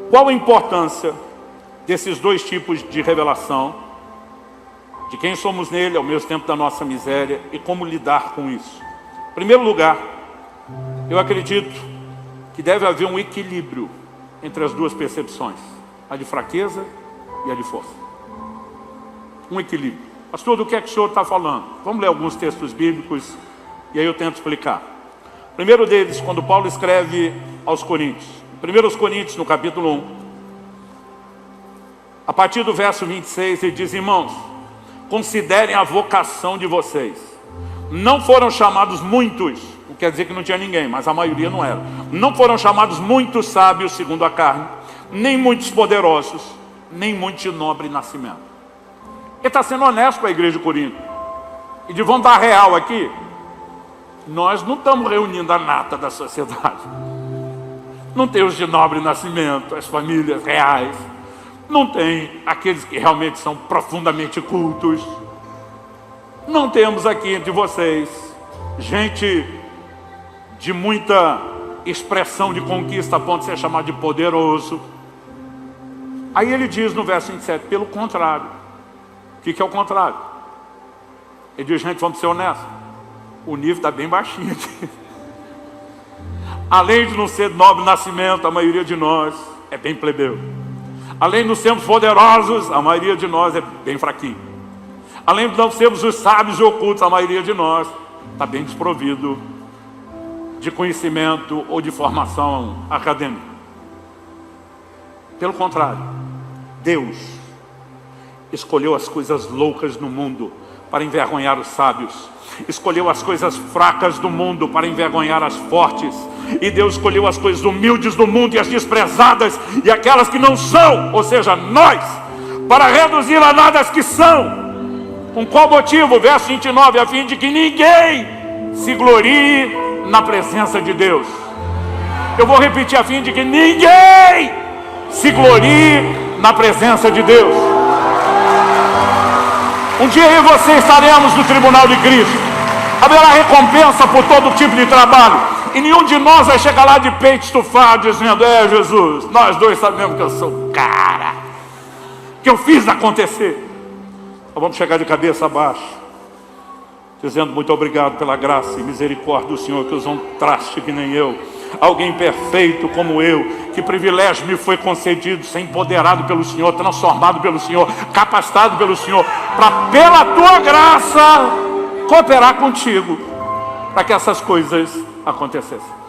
Qual a importância desses dois tipos de revelação? De quem somos nele, ao mesmo tempo da nossa miséria, e como lidar com isso? Em primeiro lugar, eu acredito que deve haver um equilíbrio entre as duas percepções, a de fraqueza e a de força. Um equilíbrio. Pastor, do que é que o senhor está falando? Vamos ler alguns textos bíblicos e aí eu tento explicar. O primeiro deles, quando Paulo escreve aos Coríntios. 1 Coríntios, no capítulo 1. A partir do verso 26, ele diz: irmãos, considerem a vocação de vocês. Não foram chamados muitos, não quer dizer que não tinha ninguém, mas a maioria não era. Não foram chamados muitos sábios segundo a carne, nem muitos poderosos, nem muitos de nobre nascimento. Ele está sendo honesto com a igreja de Corinto. E de vamos dar real aqui, nós não estamos reunindo a nata da sociedade. Não tem os de nobre nascimento, as famílias reais. Não tem aqueles que realmente são profundamente cultos. Não temos aqui entre vocês gente de muita expressão de conquista a ponto de ser chamado de poderoso. Aí ele diz no verso 27, pelo contrário. O que é o contrário? Ele diz, gente, vamos ser honestos, o nível está bem baixinho aqui. Além de não ser de nobre nascimento, a maioria de nós é bem plebeu. Além de não sermos poderosos, a maioria de nós é bem fraquinho. Além de não sermos os sábios e ocultos, a maioria de nós está bem desprovido de conhecimento ou de formação acadêmica. Pelo contrário, Deus escolheu as coisas loucas no mundo para envergonhar os sábios. Escolheu as coisas fracas do mundo para envergonhar as fortes. E Deus escolheu as coisas humildes do mundo e as desprezadas e aquelas que não são, ou seja, nós, para reduzir a nada as que são. Com qual motivo? Verso 29, a fim de que ninguém se glorie na presença de Deus. Eu vou repetir, a fim de que ninguém se glorie na presença de Deus. Um dia eu e você estaremos no tribunal de Cristo. Haverá recompensa por todo tipo de trabalho. E nenhum de nós vai chegar lá de peito estufado dizendo, Jesus, nós dois sabemos que eu sou o cara, que eu fiz acontecer. Nós vamos chegar de cabeça abaixo, dizendo muito obrigado pela graça e misericórdia do Senhor, que usou um traste que nem eu, alguém perfeito como eu, que privilégio me foi concedido, ser empoderado pelo Senhor, transformado pelo Senhor, capacitado pelo Senhor, para pela tua graça cooperar contigo, para que essas coisas acontecessem.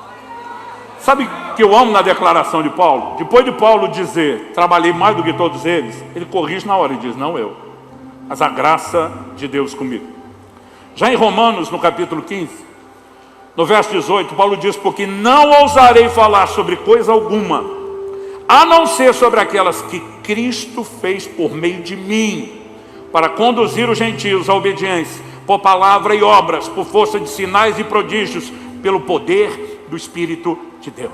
Sabe o que eu amo na declaração de Paulo? Depois de Paulo dizer, trabalhei mais do que todos eles, ele corrige na hora e diz, não eu, mas a graça de Deus comigo. Já em Romanos, no capítulo 15, no verso 18, Paulo diz, porque não ousarei falar sobre coisa alguma, a não ser sobre aquelas que Cristo fez por meio de mim, para conduzir os gentios à obediência, por palavra e obras, por força de sinais e prodígios, pelo poder do Espírito de Deus.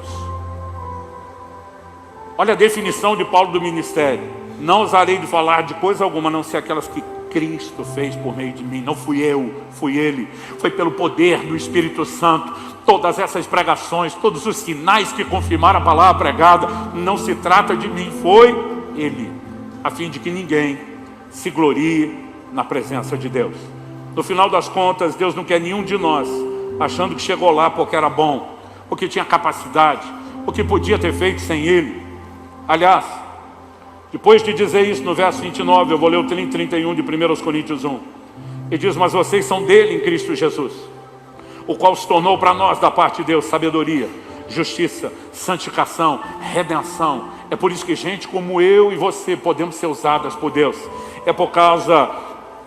Olha a definição de Paulo do ministério. Não ousarei de falar de coisa alguma, a não ser aquelas que Cristo fez por meio de mim. Não fui eu, fui Ele. Foi pelo poder do Espírito Santo. Todas essas pregações, todos os sinais que confirmaram a palavra pregada, não se trata de mim, foi Ele, a fim de que ninguém se glorie na presença de Deus. No final das contas, Deus não quer nenhum de nós achando que chegou lá porque era bom, porque tinha capacidade, porque podia ter feito sem Ele. Aliás, depois de dizer isso no verso 29, eu vou ler o 30 e 31 de 1 Coríntios 1. Ele diz, mas vocês são dele em Cristo Jesus, o qual se tornou para nós da parte de Deus sabedoria, justiça, santificação, redenção. É por isso que gente como eu e você podemos ser usadas por Deus. É por causa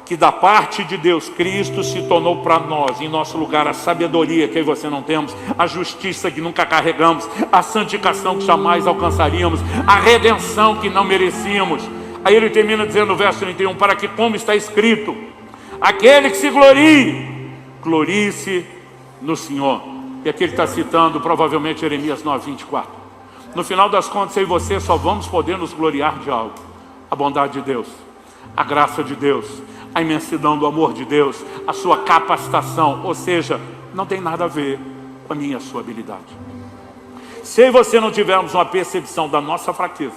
que da parte de Deus, Cristo se tornou para nós, em nosso lugar, a sabedoria que eu e você não temos, a justiça que nunca carregamos, a santificação que jamais alcançaríamos, a redenção que não merecíamos. Aí ele termina dizendo no verso 31, para que, como está escrito, aquele que se glorie, glorie-se no Senhor. E aqui ele está citando provavelmente Jeremias 9, 24. No final das contas, eu e você só vamos poder nos gloriar de algo: a bondade de Deus, a graça de Deus, a imensidão do amor de Deus, a sua capacitação. Ou seja, não tem nada a ver com a minha e a sua habilidade. Se eu e você não tivermos uma percepção da nossa fraqueza,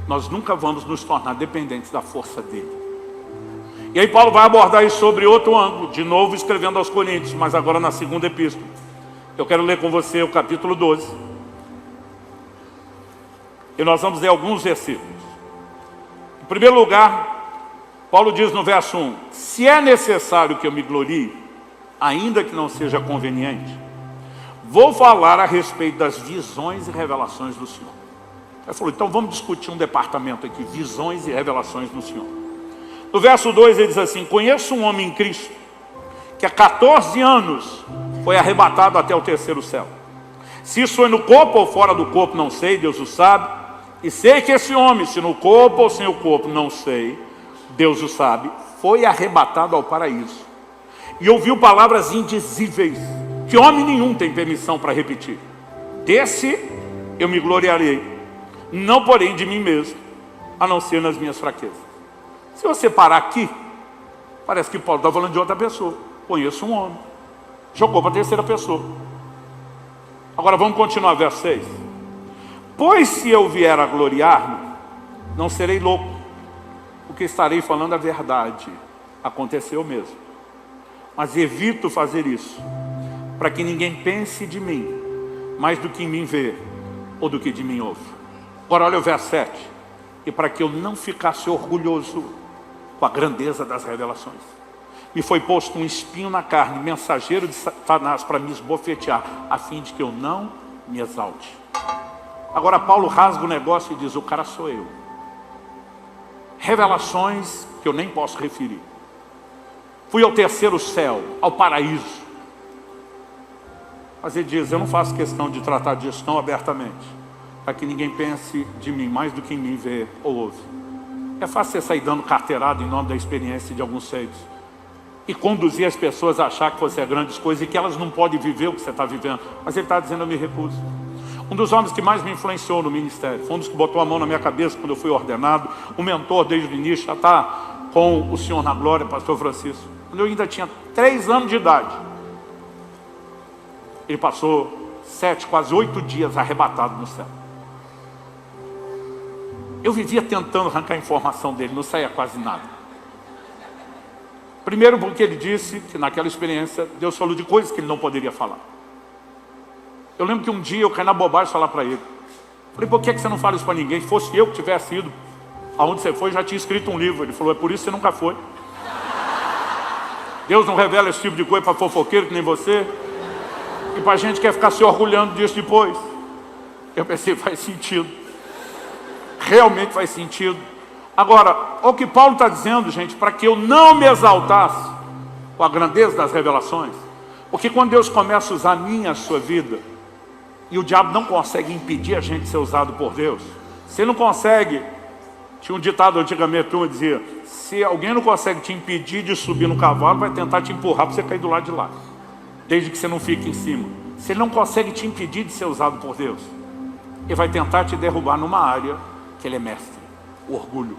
nós nunca vamos nos tornar dependentes da força dele. E aí Paulo vai abordar isso sobre outro ângulo, de novo escrevendo aos Coríntios, mas agora na segunda epístola. Eu quero ler com você o capítulo 12. E nós vamos ler alguns versículos. Em primeiro lugar, Paulo diz no verso 1: se é necessário que eu me glorie, ainda que não seja conveniente, vou falar a respeito das visões e revelações do Senhor. Ele falou, então vamos discutir um departamento aqui, visões e revelações do Senhor. No verso 2 ele diz assim: conheço um homem em Cristo, que há 14 anos foi arrebatado até o terceiro céu. Se isso foi no corpo ou fora do corpo, não sei, Deus o sabe. E sei que esse homem, se no corpo ou sem o corpo, não sei, Deus o sabe, foi arrebatado ao paraíso. E ouviu palavras indizíveis, que homem nenhum tem permissão para repetir. Desse eu me gloriarei, não porém de mim mesmo, a não ser nas minhas fraquezas. Se você parar aqui, parece que Paulo está falando de outra pessoa. Conheço um homem. Jogou para a terceira pessoa. Agora vamos continuar, verso 6. Pois se eu vier a gloriar-me, não serei louco, porque estarei falando a verdade. Aconteceu mesmo. Mas evito fazer isso, para que ninguém pense de mim mais do que em mim vê, ou do que de mim ouve. Agora olha o verso 7. E para que eu não ficasse orgulhoso com a grandeza das revelações, me foi posto um espinho na carne, mensageiro de Satanás, para me esbofetear, a fim de que eu não me exalte. Agora Paulo rasga o negócio e diz: o cara sou eu. Revelações que eu nem posso referir. Fui ao terceiro céu, ao paraíso. Mas ele diz: eu não faço questão de tratar disso tão abertamente, para que ninguém pense de mim mais do que em mim vê ou ouve. É fácil você sair dando carteirada em nome da experiência de alguns seres e conduzir as pessoas a achar que você é grandes coisas e que elas não podem viver o que você está vivendo. Mas ele está dizendo: eu me recuso. Um dos homens que mais me influenciou no ministério, foi um dos que botou a mão na minha cabeça quando eu fui ordenado, um mentor desde o início, já está com o Senhor na glória, pastor Francisco. Quando eu ainda tinha 3 anos de idade, ele passou 7, quase 8 dias arrebatado no céu. Eu vivia tentando arrancar a informação dele, não saía quase nada. Primeiro porque ele disse que naquela experiência Deus falou de coisas que ele não poderia falar. Eu lembro que um dia eu caí na bobagem de falar para ele. Falei: por que você não fala isso para ninguém? Se fosse eu que tivesse ido aonde você foi, já tinha escrito um livro. Ele falou: é por isso que você nunca foi. Deus não revela esse tipo de coisa para fofoqueiro que nem você, e para gente que quer ficar se orgulhando disso depois. Eu pensei: faz sentido. Realmente faz sentido. Agora, o que Paulo está dizendo, gente, para que eu não me exaltasse com a grandeza das revelações, porque quando Deus começa a usar a minha, a sua vida, e o diabo não consegue impedir a gente de ser usado por Deus, se ele não consegue, tinha um ditado antigamente, que dizia: se alguém não consegue te impedir de subir no cavalo, vai tentar te empurrar para você cair do lado de lá, desde que você não fique em cima. Se ele não consegue te impedir de ser usado por Deus, ele vai tentar te derrubar numa área que ele é mestre: o orgulho.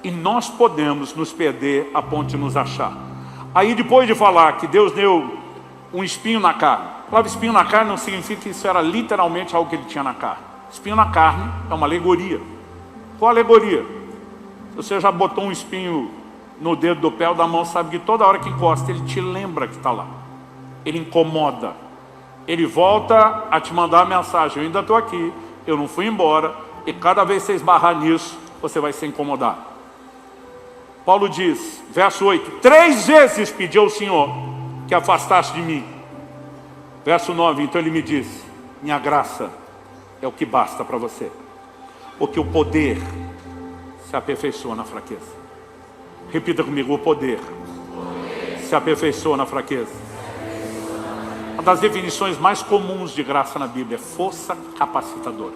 E nós podemos nos perder a ponto de nos achar. Aí depois de falar que Deus deu um espinho na carne, a palavra espinho na carne não significa que isso era literalmente algo que ele tinha na carne. Espinho na carne é uma alegoria. Qual alegoria? Se você já botou um espinho no dedo do pé ou da mão, sabe que toda hora que encosta ele te lembra que está lá. Ele incomoda. Ele volta a te mandar a mensagem: eu ainda estou aqui, eu não fui embora, e cada vez que você esbarrar nisso, você vai ser incomodado. Paulo diz, verso 8: 3 vezes pedi ao Senhor que afastasse de mim. Verso 9, então ele me disse: minha graça é o que basta para você, porque o poder se aperfeiçoa na fraqueza. Repita comigo: o poder se aperfeiçoa na fraqueza. Uma das definições mais comuns de graça na Bíblia é força capacitadora.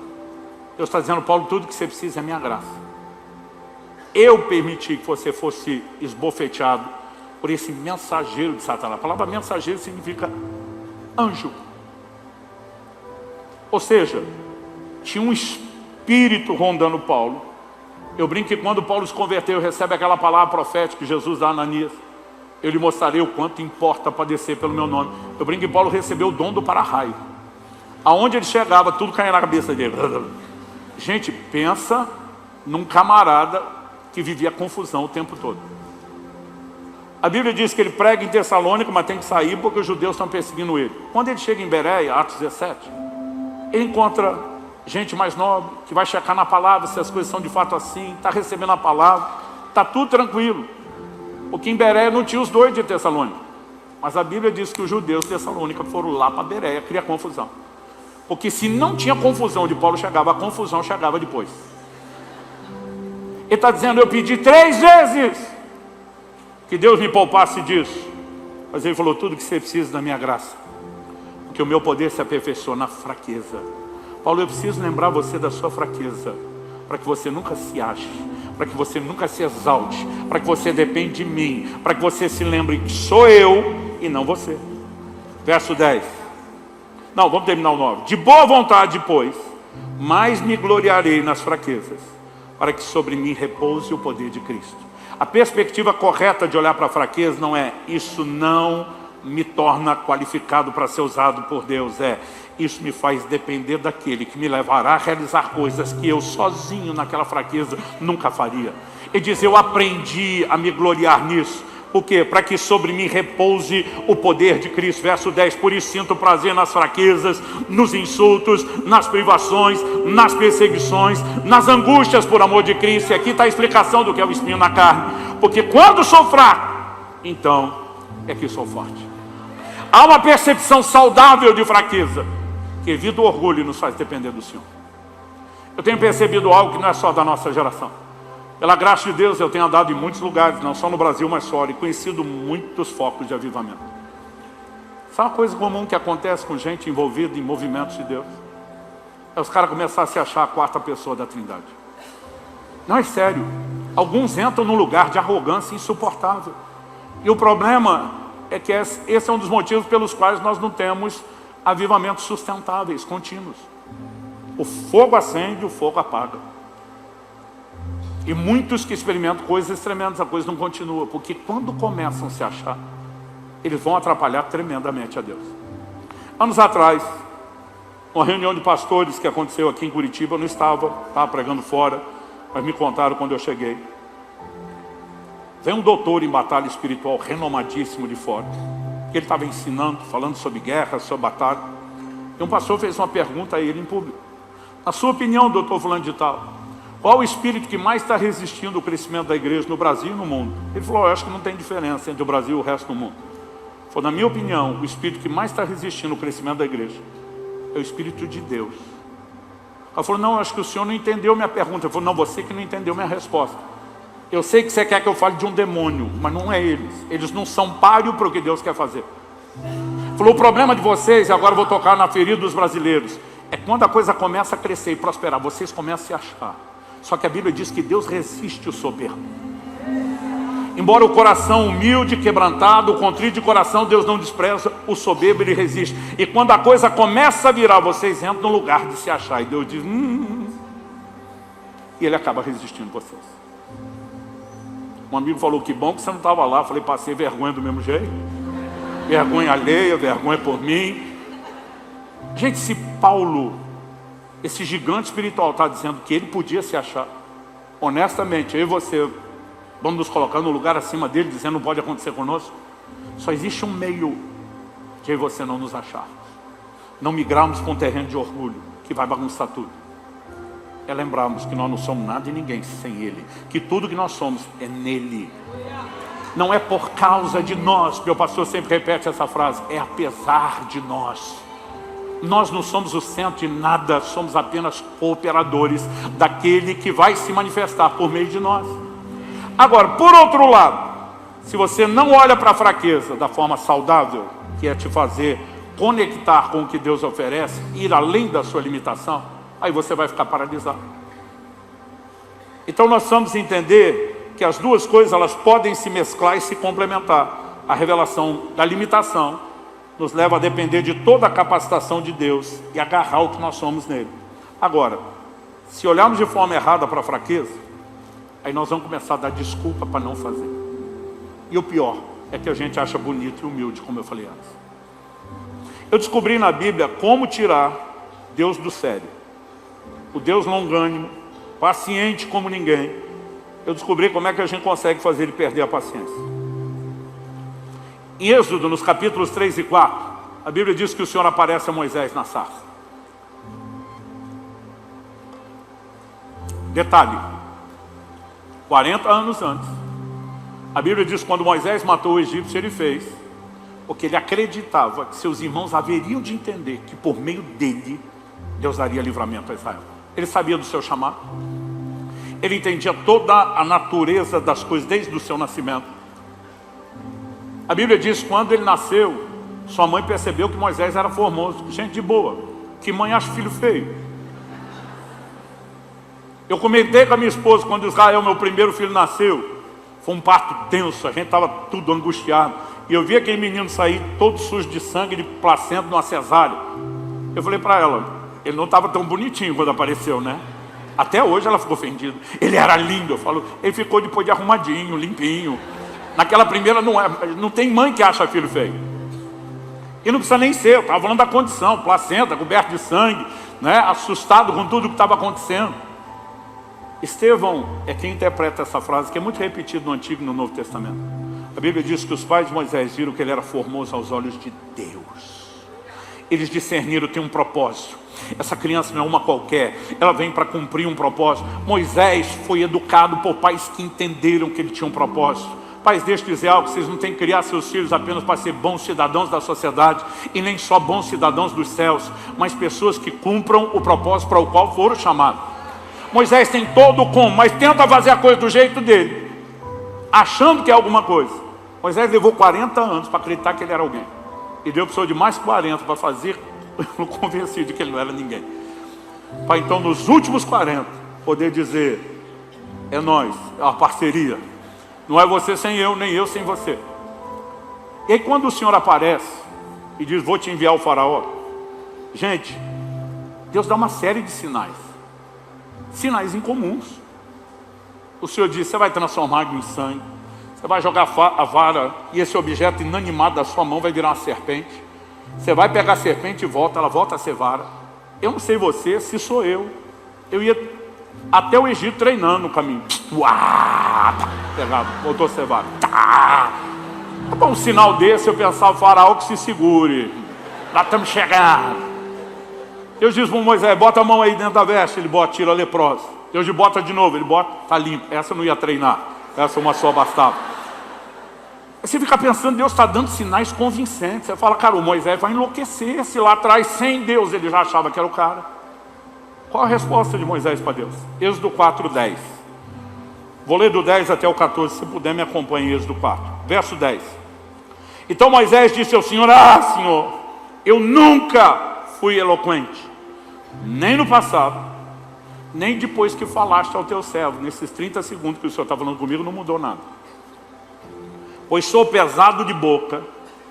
Deus está dizendo: Paulo, tudo que você precisa é minha graça. Eu permiti que você fosse esbofeteado por esse mensageiro de Satanás. A palavra mensageiro significa anjo. Ou seja, tinha um espírito rondando Paulo. Eu brinco que quando Paulo se converteu, recebe aquela palavra profética que Jesus dá a Ananias: eu lhe mostrarei o quanto importa padecer pelo meu nome. Eu brinco que Paulo recebeu o dom do para-raio. Aonde ele chegava, tudo caía na cabeça dele. Gente, pensa num camarada que vivia confusão o tempo todo. A Bíblia diz que ele prega em Tessalônica, mas tem que sair porque os judeus estão perseguindo ele. Quando ele chega em Bereia, Atos 17, ele encontra gente mais nobre, que vai checar na palavra se as coisas são de fato assim, está recebendo a palavra, está tudo tranquilo. Porque em Bereia não tinha os dois de Tessalônica. Mas a Bíblia diz que os judeus de Tessalônica foram lá para Bereia criar confusão. Porque se não tinha confusão onde Paulo chegava, a confusão chegava depois. Ele está dizendo, eu pedi 3 vezes que Deus me poupasse disso. Mas ele falou, tudo que você precisa da minha graça. Porque o meu poder se aperfeiçoa na fraqueza. Paulo, eu preciso lembrar você da sua fraqueza. Para que você nunca se ache. Para que você nunca se exalte. Para que você dependa de mim. Para que você se lembre que sou eu e não você. Verso 10. Não, vamos terminar o 9. De boa vontade, pois, mais me gloriarei nas fraquezas, para que sobre mim repouse o poder de Cristo. A perspectiva correta de olhar para a fraqueza não é, isso não me torna qualificado para ser usado por Deus. Isso me faz depender daquele que me levará a realizar coisas que eu sozinho naquela fraqueza nunca faria. Ele diz, eu aprendi a me gloriar nisso. Por quê? Para que sobre mim repouse o poder de Cristo. Verso 10, por isso sinto prazer nas fraquezas, nos insultos, nas privações, nas perseguições, nas angústias por amor de Cristo. E aqui está a explicação do que é o espinho na carne. Porque quando sou fraco, então é que sou forte. Há uma percepção saudável de fraqueza, que evita o orgulho e nos faz depender do Senhor. Eu tenho percebido algo que não é só da nossa geração. Pela graça de Deus, eu tenho andado em muitos lugares, não só no Brasil, mas fora, e conhecido muitos focos de avivamento. Sabe uma coisa comum que acontece com gente envolvida em movimentos de Deus? É os caras começarem a se achar a quarta pessoa da Trindade. Não, é sério. Alguns entram num lugar de arrogância insuportável. E o problema é que esse é um dos motivos pelos quais nós não temos avivamentos sustentáveis, contínuos. O fogo acende, o fogo apaga. E muitos que experimentam coisas tremendas, a coisa não continua. Porque quando começam a se achar, eles vão atrapalhar tremendamente a Deus. Anos atrás, uma reunião de pastores que aconteceu aqui em Curitiba, eu não estava pregando fora, mas me contaram quando eu cheguei. Veio um doutor em batalha espiritual renomadíssimo de fora. Ele estava ensinando, falando sobre guerra, sobre batalha. E um pastor fez uma pergunta a ele em público. Na sua opinião, doutor fulano de tal, qual o espírito que mais está resistindo ao crescimento da igreja no Brasil e no mundo? Ele falou, eu acho que não tem diferença entre o Brasil e o resto do mundo. Ele falou, na minha opinião, o espírito que mais está resistindo ao crescimento da igreja é o Espírito de Deus. Ela falou, não, eu acho que o senhor não entendeu minha pergunta. Ele falou, não, você que não entendeu minha resposta. Eu sei que você quer que eu fale de um demônio, mas não é eles. Eles não são páreo para o que Deus quer fazer. Ele falou, o problema de vocês, e agora eu vou tocar na ferida dos brasileiros, é quando a coisa começa a crescer e prosperar, vocês começam a se achar. Só que a Bíblia diz que Deus resiste o soberbo. Embora o coração humilde, quebrantado, o contrito de coração, Deus não despreza, o soberbo ele resiste. E quando a coisa começa a virar, vocês entram no lugar de se achar. E Deus diz, e ele acaba resistindo vocês. Um amigo falou, que bom que você não estava lá. Eu falei, passei vergonha do mesmo jeito. Vergonha alheia, vergonha por mim. Gente, se Paulo, esse gigante espiritual, está dizendo que ele podia se achar, honestamente, eu e você vamos nos colocar no lugar acima dele, dizendo não pode acontecer conosco. Só existe um meio de eu e você não nos achar, não migrarmos para um terreno de orgulho que vai bagunçar tudo. É lembrarmos que nós não somos nada e ninguém sem Ele, que tudo que nós somos é nele. Não é por causa de nós, meu pastor sempre repete essa frase, é apesar de nós. Nós não somos o centro de nada, somos apenas cooperadores daquele que vai se manifestar por meio de nós. Agora, por outro lado, se você não olha para a fraqueza da forma saudável, que é te fazer conectar com o que Deus oferece, ir além da sua limitação, aí você vai ficar paralisado. Então nós precisamos entender que as duas coisas elas podem se mesclar e se complementar. A revelação da limitação nos leva a depender de toda a capacitação de Deus e agarrar o que nós somos nele. Agora, se olharmos de forma errada para a fraqueza, aí nós vamos começar a dar desculpa para não fazer. E o pior é que a gente acha bonito e humilde, como eu falei antes. Eu descobri na Bíblia como tirar Deus do sério, o Deus longânimo, paciente como ninguém. Eu descobri como é que a gente consegue fazer ele perder a paciência. Em Êxodo, nos capítulos 3 e 4, a Bíblia diz que o Senhor aparece a Moisés na sarça. Detalhe, 40 anos antes, a Bíblia diz que quando Moisés matou o egípcio, ele fez porque ele acreditava que seus irmãos haveriam de entender que por meio dele, Deus daria livramento a Israel. Ele sabia do seu chamado. Ele entendia toda a natureza das coisas desde o seu nascimento. A Bíblia diz que quando ele nasceu, sua mãe percebeu que Moisés era formoso. Gente de boa. Que mãe acha filho feio? Eu comentei com a minha esposa quando Israel, meu primeiro filho, nasceu. Foi um parto tenso, a gente estava tudo angustiado. E eu vi aquele menino sair todo sujo de sangue, de placenta, numa cesárea. Eu falei para ela, ele não estava tão bonitinho quando apareceu, né? Até hoje ela ficou ofendida. Ele era lindo, eu falo, ele ficou depois de arrumadinho, limpinho. Naquela primeira não tem mãe que acha filho feio. E não precisa nem ser, eu estava falando da condição, placenta, coberto de sangue, né? Assustado com tudo que estava acontecendo. Estevão é quem interpreta essa frase, que é muito repetida no Antigo e no Novo Testamento. A Bíblia diz que os pais de Moisés viram que ele era formoso aos olhos de Deus. Eles discerniram, tem um propósito. Essa criança não é uma qualquer, ela vem para cumprir um propósito. Moisés foi educado por pais que entenderam que ele tinha um propósito. Pais, deixa eu dizer algo, vocês não têm que criar seus filhos apenas para ser bons cidadãos da sociedade, e nem só bons cidadãos dos céus, mas pessoas que cumpram o propósito para o qual foram chamados. Moisés tem todo o como, mas tenta fazer a coisa do jeito dele, achando que é alguma coisa. Moisés levou 40 anos para acreditar que ele era alguém. E Deus precisou de mais 40 para fazer o convencido de que ele não era ninguém. Para então, nos últimos 40, poder dizer, é nós, é uma parceria. Não é você sem eu, nem eu sem você. E aí quando o Senhor aparece e diz, vou te enviar ao faraó. Gente, Deus dá uma série de sinais. Sinais incomuns. O Senhor diz, você vai transformar água em sangue. Você vai jogar a vara e esse objeto inanimado da sua mão vai virar uma serpente. Você vai pegar a serpente e volta, ela volta a ser vara. Eu não sei você, se sou eu ia até o Egito treinando no caminho. Uá, pegado, voltou a ser vara. Tá. Um sinal desse, eu pensava, o faraó que se segure. Lá estamos chegando. Deus diz para Moisés, bota a mão aí dentro da veste. Ele bota, tira a leprosa. Deus diz, bota de novo. Ele bota, está limpo. Essa eu não ia treinar. Essa uma só bastava. Você fica pensando, Deus está dando sinais convincentes. Você fala, cara, o Moisés vai enlouquecer. Se lá atrás, sem Deus, ele já achava que era o cara. Qual a resposta de Moisés para Deus? Êxodo 4:10. Vou ler do 10 até o 14. Se puder, me acompanhe em Êxodo 4. Verso 10. Então Moisés disse ao Senhor, Senhor, eu nunca fui eloquente, nem no passado, nem depois que falaste ao teu servo. Nesses 30 segundos que o Senhor está falando comigo, não mudou nada. Pois sou pesado de boca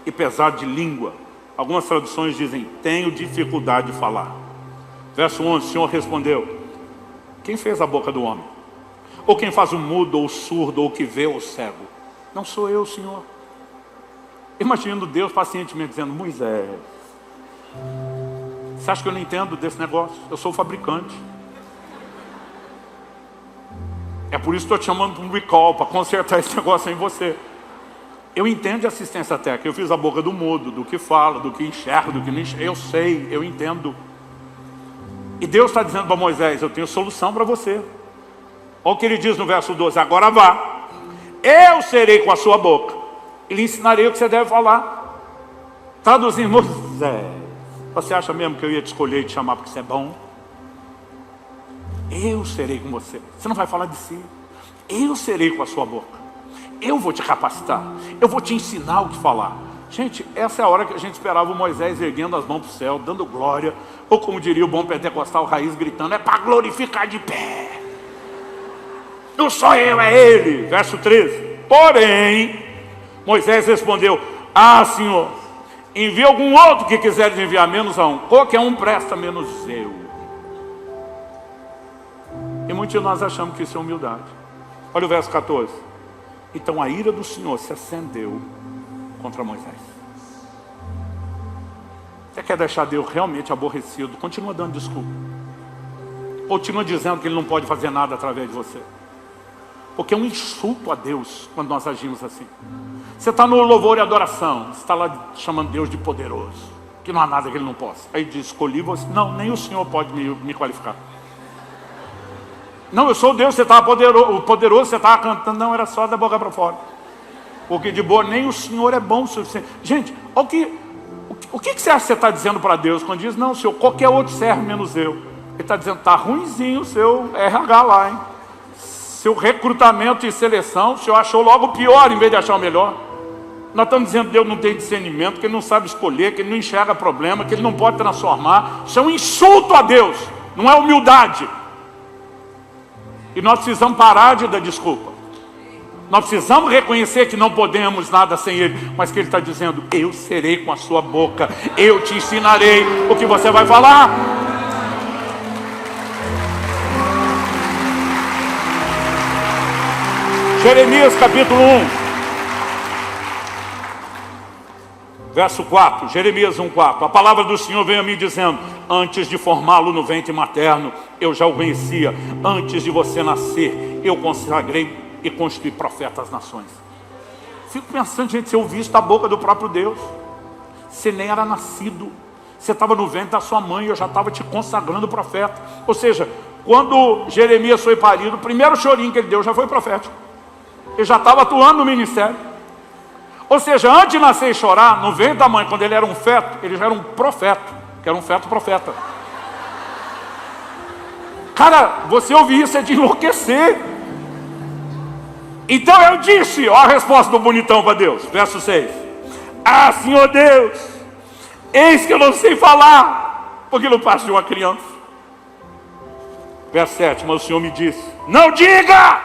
e pesado de língua. Algumas traduções dizem, tenho dificuldade de falar. Verso 11, o Senhor respondeu, quem fez a boca do homem? Ou quem faz o mudo, ou o surdo, ou o que vê, ou o cego? Não sou eu, Senhor. Imagino Deus pacientemente dizendo, Moisés, você acha que eu não entendo desse negócio? Eu sou o fabricante. É por isso que estou te chamando para um recall, para consertar esse negócio em você. Eu entendo de assistência técnica. Eu fiz a boca do mudo, do que fala, do que enxerga, do que não enxerga. Eu sei, eu entendo. E Deus está dizendo para Moisés, eu tenho solução para você. Olha o que ele diz no verso 12. Agora vá, eu serei com a sua boca e lhe ensinarei o que você deve falar. Traduzindo, Moisés, você acha mesmo que eu ia te escolher e te chamar porque você é bom? Eu serei com você. Você não vai falar de si. Eu serei com a sua boca. Eu vou te capacitar. Eu vou te ensinar o que falar. Gente, essa é a hora que a gente esperava o Moisés erguendo as mãos para o céu, dando glória. Ou como diria o bom pentecostal raiz, gritando, é para glorificar de pé. Não sou eu, é ele. Verso 13. Porém, Moisés respondeu, Senhor, envie algum outro que quiseres enviar, menos a um. Qualquer um presta, menos eu. E muitos de nós achamos que isso é humildade. Olha o verso 14. Então a ira do Senhor se acendeu contra Moisés. Você quer deixar Deus realmente aborrecido, continua dando desculpa. Continua dizendo que Ele não pode fazer nada através de você. Porque é um insulto a Deus quando nós agimos assim. Você está no louvor e adoração, você está lá chamando Deus de poderoso, que não há nada que Ele não possa. Aí diz, escolhi você. Não, nem o Senhor pode me qualificar. Não, eu sou Deus, você estava poderoso, você estava cantando. Não, era só da boca para fora. Porque de boa, nem o Senhor é bom o suficiente. Gente, o que você acha que você está dizendo para Deus quando diz, não, Senhor, qualquer outro serve menos eu? Ele está dizendo, está ruimzinho o seu RH lá, hein? Seu recrutamento e seleção, o Senhor achou logo o pior em vez de achar o melhor. Nós estamos dizendo que Deus não tem discernimento, que Ele não sabe escolher, que Ele não enxerga problema, que Ele não pode transformar. Isso é um insulto a Deus, não é humildade. E nós precisamos parar de dar desculpa. Nós precisamos reconhecer que não podemos nada sem Ele, mas que Ele está dizendo, eu serei com a sua boca, eu te ensinarei o que você vai falar. Jeremias capítulo 1, verso 4, Jeremias 1:4. A palavra do Senhor veio a mim dizendo, antes de formá-lo no ventre materno, eu já o conhecia. Antes de você nascer, eu consagrei e constituí profeta às nações. Fico pensando, gente, se eu ouvisse da boca do próprio Deus. Você nem era nascido. Você estava no ventre da sua mãe, eu já estava te consagrando profeta. Ou seja, quando Jeremias foi parido, o primeiro chorinho que ele deu já foi profético. Ele já estava atuando no ministério. Ou seja, antes de nascer e chorar, no ventre da mãe, quando ele era um feto, ele já era um profeta, que era um feto profeta. Cara, você ouvir isso é de enlouquecer. Então eu disse, ó a resposta do bonitão para Deus, verso 6. Ah, Senhor Deus, eis que eu não sei falar, porque não passo de uma criança. Verso 7, mas o Senhor me disse, não diga,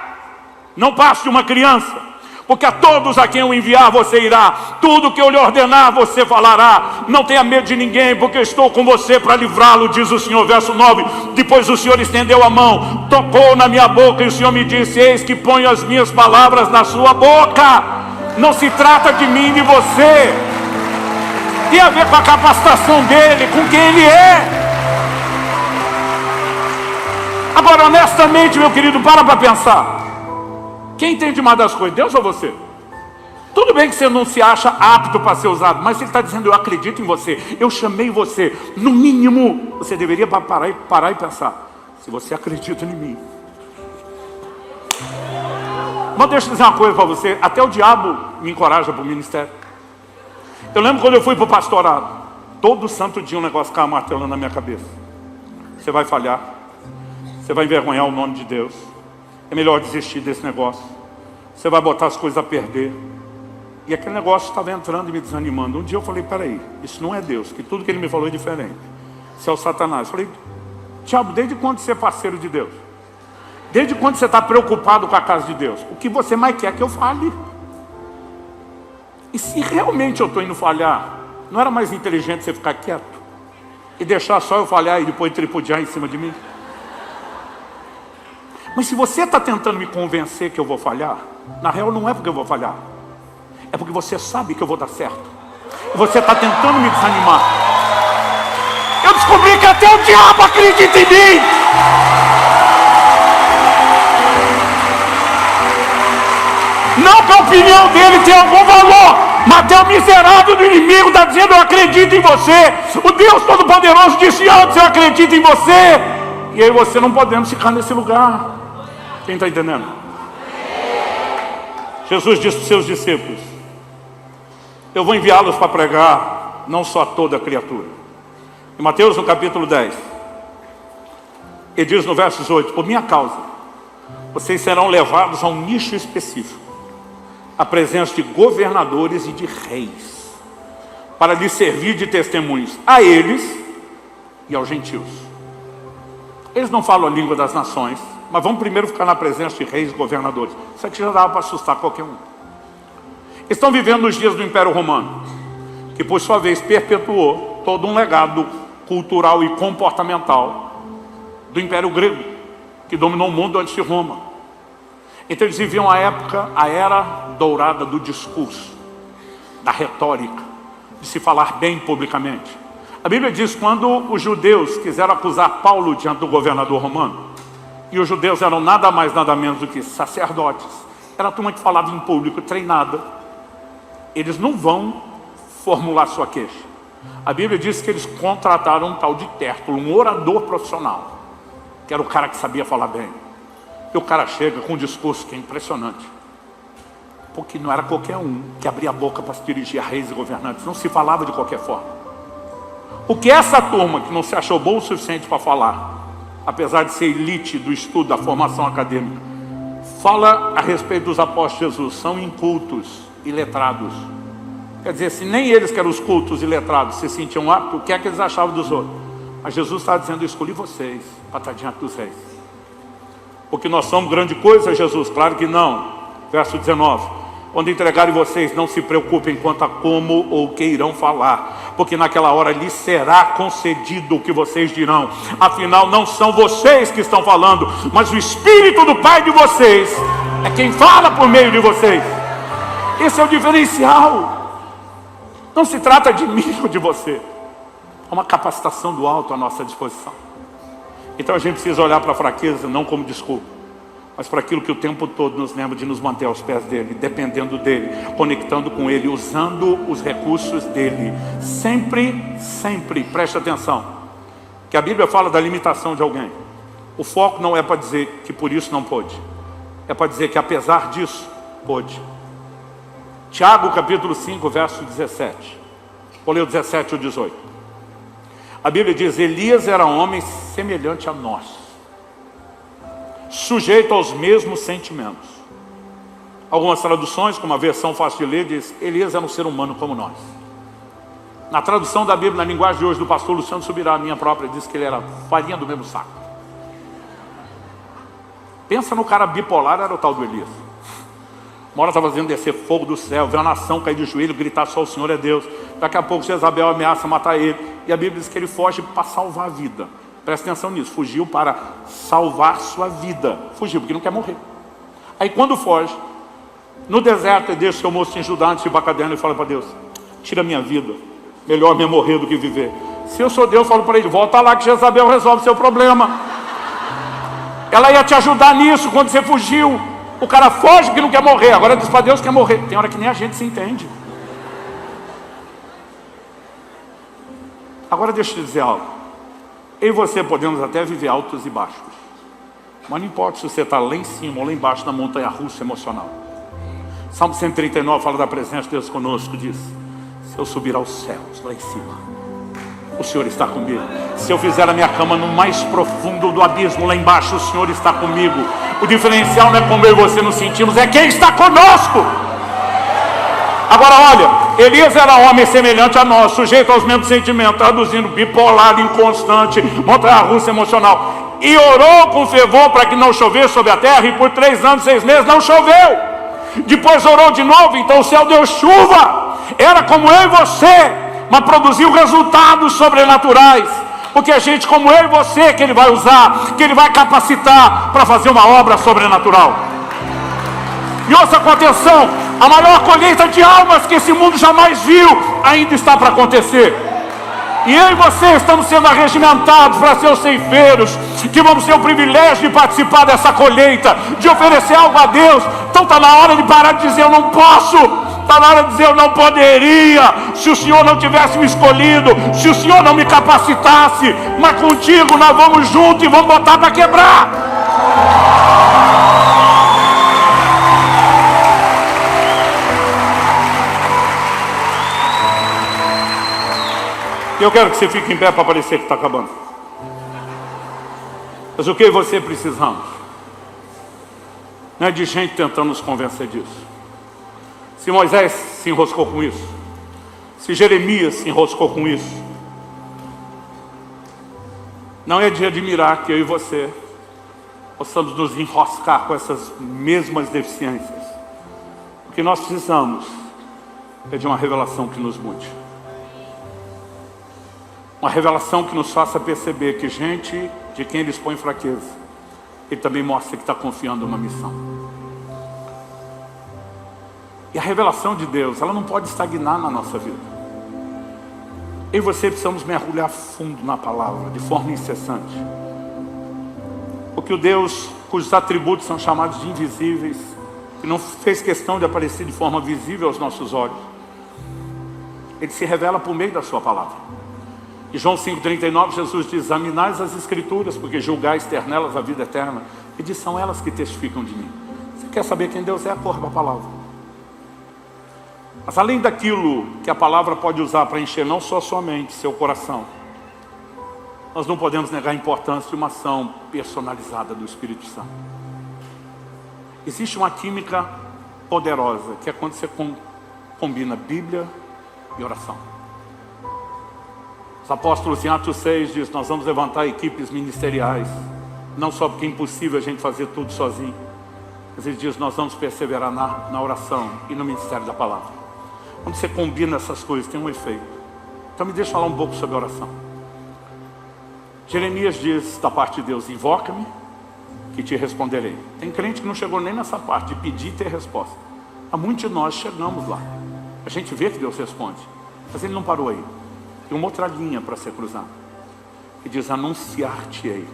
não passo de uma criança. Porque a todos a quem eu enviar você irá. Tudo que eu lhe ordenar você falará. Não tenha medo de ninguém, porque eu estou com você para livrá-lo, diz o Senhor. Verso 9. Depois o Senhor estendeu a mão, tocou na minha boca, e o Senhor me disse, eis que ponho as minhas palavras na sua boca. Não se trata de mim e de você. Tem a ver com a capacitação dele, com quem ele é. Agora, honestamente, meu querido, para pensar. Quem entende mais das coisas, Deus ou você? Tudo bem que você não se acha apto para ser usado, mas Ele está dizendo, eu acredito em você, eu chamei você. No mínimo, você deveria parar e pensar, se você acredita em mim. Mas deixa eu dizer uma coisa para você, até o diabo me encoraja para o ministério. Eu lembro quando eu fui para o pastorado, todo santo dia um negócio ficava martelando na minha cabeça. Você vai falhar, você vai envergonhar o nome de Deus. É melhor desistir desse negócio. Você vai botar as coisas a perder. E aquele negócio estava entrando e me desanimando. Um dia eu falei, peraí, isso não é Deus, que tudo que ele me falou é diferente. Isso é o Satanás. Eu falei, diabo, desde quando você é parceiro de Deus? Desde quando você está preocupado com a casa de Deus? O que você mais quer é que eu fale. E se realmente eu estou indo falhar, não era mais inteligente você ficar quieto? E deixar só eu falhar e depois tripudiar em cima de mim? Mas se você está tentando me convencer que eu vou falhar, na real não é porque eu vou falhar, é porque você sabe que eu vou dar certo. E você está tentando me desanimar. Eu descobri que até o diabo acredita em mim. Não que a opinião dele tenha algum valor, mas até o miserável do inimigo está dizendo, eu acredito em você. O Deus Todo-Poderoso disse, antes eu acredito em você. E eu e você não podemos ficar nesse lugar. Quem está entendendo? Jesus disse para os seus discípulos, eu vou enviá-los para pregar, não só a toda criatura. Em Mateus no capítulo 10, ele diz no versos 8, por minha causa, vocês serão levados a um nicho específico, à presença de governadores e de reis, para lhes servir de testemunhos a eles e aos gentios. Eles não falam a língua das nações, mas vamos primeiro ficar na presença de reis e governadores. Isso aqui já dava para assustar qualquer um. Estão vivendo nos dias do Império Romano, que por sua vez perpetuou todo um legado cultural e comportamental do Império Grego, que dominou o mundo antes de Roma. Então eles viviam a era dourada do discurso, da retórica, de se falar bem publicamente. A Bíblia diz, quando os judeus quiseram acusar Paulo diante do governador romano, e os judeus eram nada mais, nada menos do que sacerdotes, era a turma que falava em público, treinada, eles não vão formular sua queixa. A Bíblia diz que eles contrataram um tal de Tértulo, um orador profissional, que era o cara que sabia falar bem. E o cara chega com um discurso que é impressionante, porque não era qualquer um que abria a boca para se dirigir a reis e governantes, não se falava de qualquer forma. O que essa turma, que não se achou bom o suficiente para falar, apesar de ser elite do estudo, da formação acadêmica, fala a respeito dos apóstolos de Jesus, são incultos e letrados. Quer dizer, se nem eles que eram os cultos e letrados se sentiam aptos, o que é que eles achavam dos outros? Mas Jesus está dizendo, eu escolhi vocês para estar diante dos reis. Porque nós somos grande coisa, Jesus? Claro que não. Verso 19. Quando entregarem vocês, não se preocupem quanto a como ou o que irão falar, porque naquela hora lhes será concedido o que vocês dirão. Afinal, não são vocês que estão falando, mas o Espírito do Pai de vocês é quem fala por meio de vocês. Esse é o diferencial. Não se trata de mim ou de você. É uma capacitação do alto à nossa disposição. Então a gente precisa olhar para a fraqueza não como desculpa, mas para aquilo que o tempo todo nos lembra de nos manter aos pés dele, dependendo dele, conectando com ele, usando os recursos dele. Sempre, sempre, preste atenção, que a Bíblia fala da limitação de alguém. O foco não é para dizer que por isso não pôde, é para dizer que apesar disso, pôde. Tiago capítulo 5, verso 17. Vou ler o 17 e o 18. A Bíblia diz, Elias era um homem semelhante a nós, sujeito aos mesmos sentimentos. Algumas traduções, como a versão fácil de ler, diz, Elias era um ser humano como nós. Na tradução da Bíblia, na linguagem de hoje do pastor Luciano Subirá, a minha própria, diz que ele era farinha do mesmo saco. Pensa no cara bipolar, era o tal do Elias. Uma hora estava fazendo descer fogo do céu, ver a nação cair de joelho, gritar só o Senhor é Deus. Daqui a pouco Jezabel ameaça matar ele. E a Bíblia diz que ele foge para salvar a vida. Presta atenção nisso, fugiu para salvar sua vida. Fugiu porque não quer morrer. Aí quando foge, no deserto ele deixa o seu moço em Judá antes de ir para a caverna e fala para Deus, tira a minha vida, melhor me morrer do que viver. Se eu sou Deus, eu falo para ele, volta lá que Jezabel resolve seu problema. Ela ia te ajudar nisso quando você fugiu. O cara foge porque não quer morrer, agora diz para Deus que quer morrer. Tem hora que nem a gente se entende. Agora deixa eu te dizer algo. Eu e você podemos até viver altos e baixos, mas não importa se você está lá em cima ou lá embaixo na montanha russa emocional. Salmo 139 fala da presença de Deus conosco, diz, se eu subir aos céus, lá em cima, o Senhor está comigo. Se eu fizer a minha cama no mais profundo do abismo, lá embaixo, o Senhor está comigo. O diferencial não é como eu e você nos sentimos, é quem está conosco. Agora olha, Elias era um homem semelhante a nós, sujeito aos mesmos sentimentos, traduzindo, bipolar, inconstante, montanha-russa emocional. E orou com fervor para que não chovesse sobre a terra, e por 3 anos, 6 meses não choveu. Depois orou de novo, então o céu deu chuva. Era como eu e você, mas produziu resultados sobrenaturais. Porque é gente como eu e você que ele vai usar, que ele vai capacitar para fazer uma obra sobrenatural. E ouça com atenção, a maior colheita de almas que esse mundo jamais viu ainda está para acontecer. E eu e você estamos sendo arregimentados para ser os ceifeiros, que vamos ter o privilégio de participar dessa colheita, de oferecer algo a Deus. Então está na hora de parar de dizer eu não posso, está na hora de dizer eu não poderia, se o Senhor não tivesse me escolhido, se o Senhor não me capacitasse, mas contigo nós vamos juntos e vamos botar para quebrar. Eu quero que você fique em pé para parecer que está acabando. Mas o que você precisamos? Não é de gente tentando nos convencer disso. Se Moisés se enroscou com isso, se Jeremias se enroscou com isso, não é de admirar que eu e você possamos nos enroscar com essas mesmas deficiências. O que nós precisamos é de uma revelação que nos mude. Uma revelação que nos faça perceber que gente de quem ele expõe fraqueza, ele também mostra que está confiando numa missão. E a revelação de Deus, ela não pode estagnar na nossa vida. Eu e você precisamos mergulhar fundo na palavra, de forma incessante. Porque o Deus cujos atributos são chamados de invisíveis, que não fez questão de aparecer de forma visível aos nossos olhos, Ele se revela por meio da sua palavra. Em João 5,39, Jesus diz: examinais as Escrituras, porque julgais ter nelas a vida eterna. E diz: são elas que testificam de mim. Você quer saber quem Deus é? Acorda a palavra. Mas além daquilo que a palavra pode usar para encher não só sua mente, seu coração, nós não podemos negar a importância de uma ação personalizada do Espírito Santo. Existe uma química poderosa, que é quando você combina Bíblia e oração. Os apóstolos em Atos 6 diz: nós vamos levantar equipes ministeriais, não só porque é impossível a gente fazer tudo sozinho, mas ele diz: nós vamos perseverar na oração e no ministério da palavra. Quando você combina essas coisas, tem um efeito. Então me deixa falar um pouco sobre oração. Jeremias diz da parte de Deus: invoca-me que te responderei. Tem crente que não chegou nem nessa parte de pedir e ter resposta. Há muitos de nós chegamos lá. A gente vê que Deus responde, mas Ele não parou aí. Tem uma outra linha para ser cruzada, que diz: anunciar-te-ei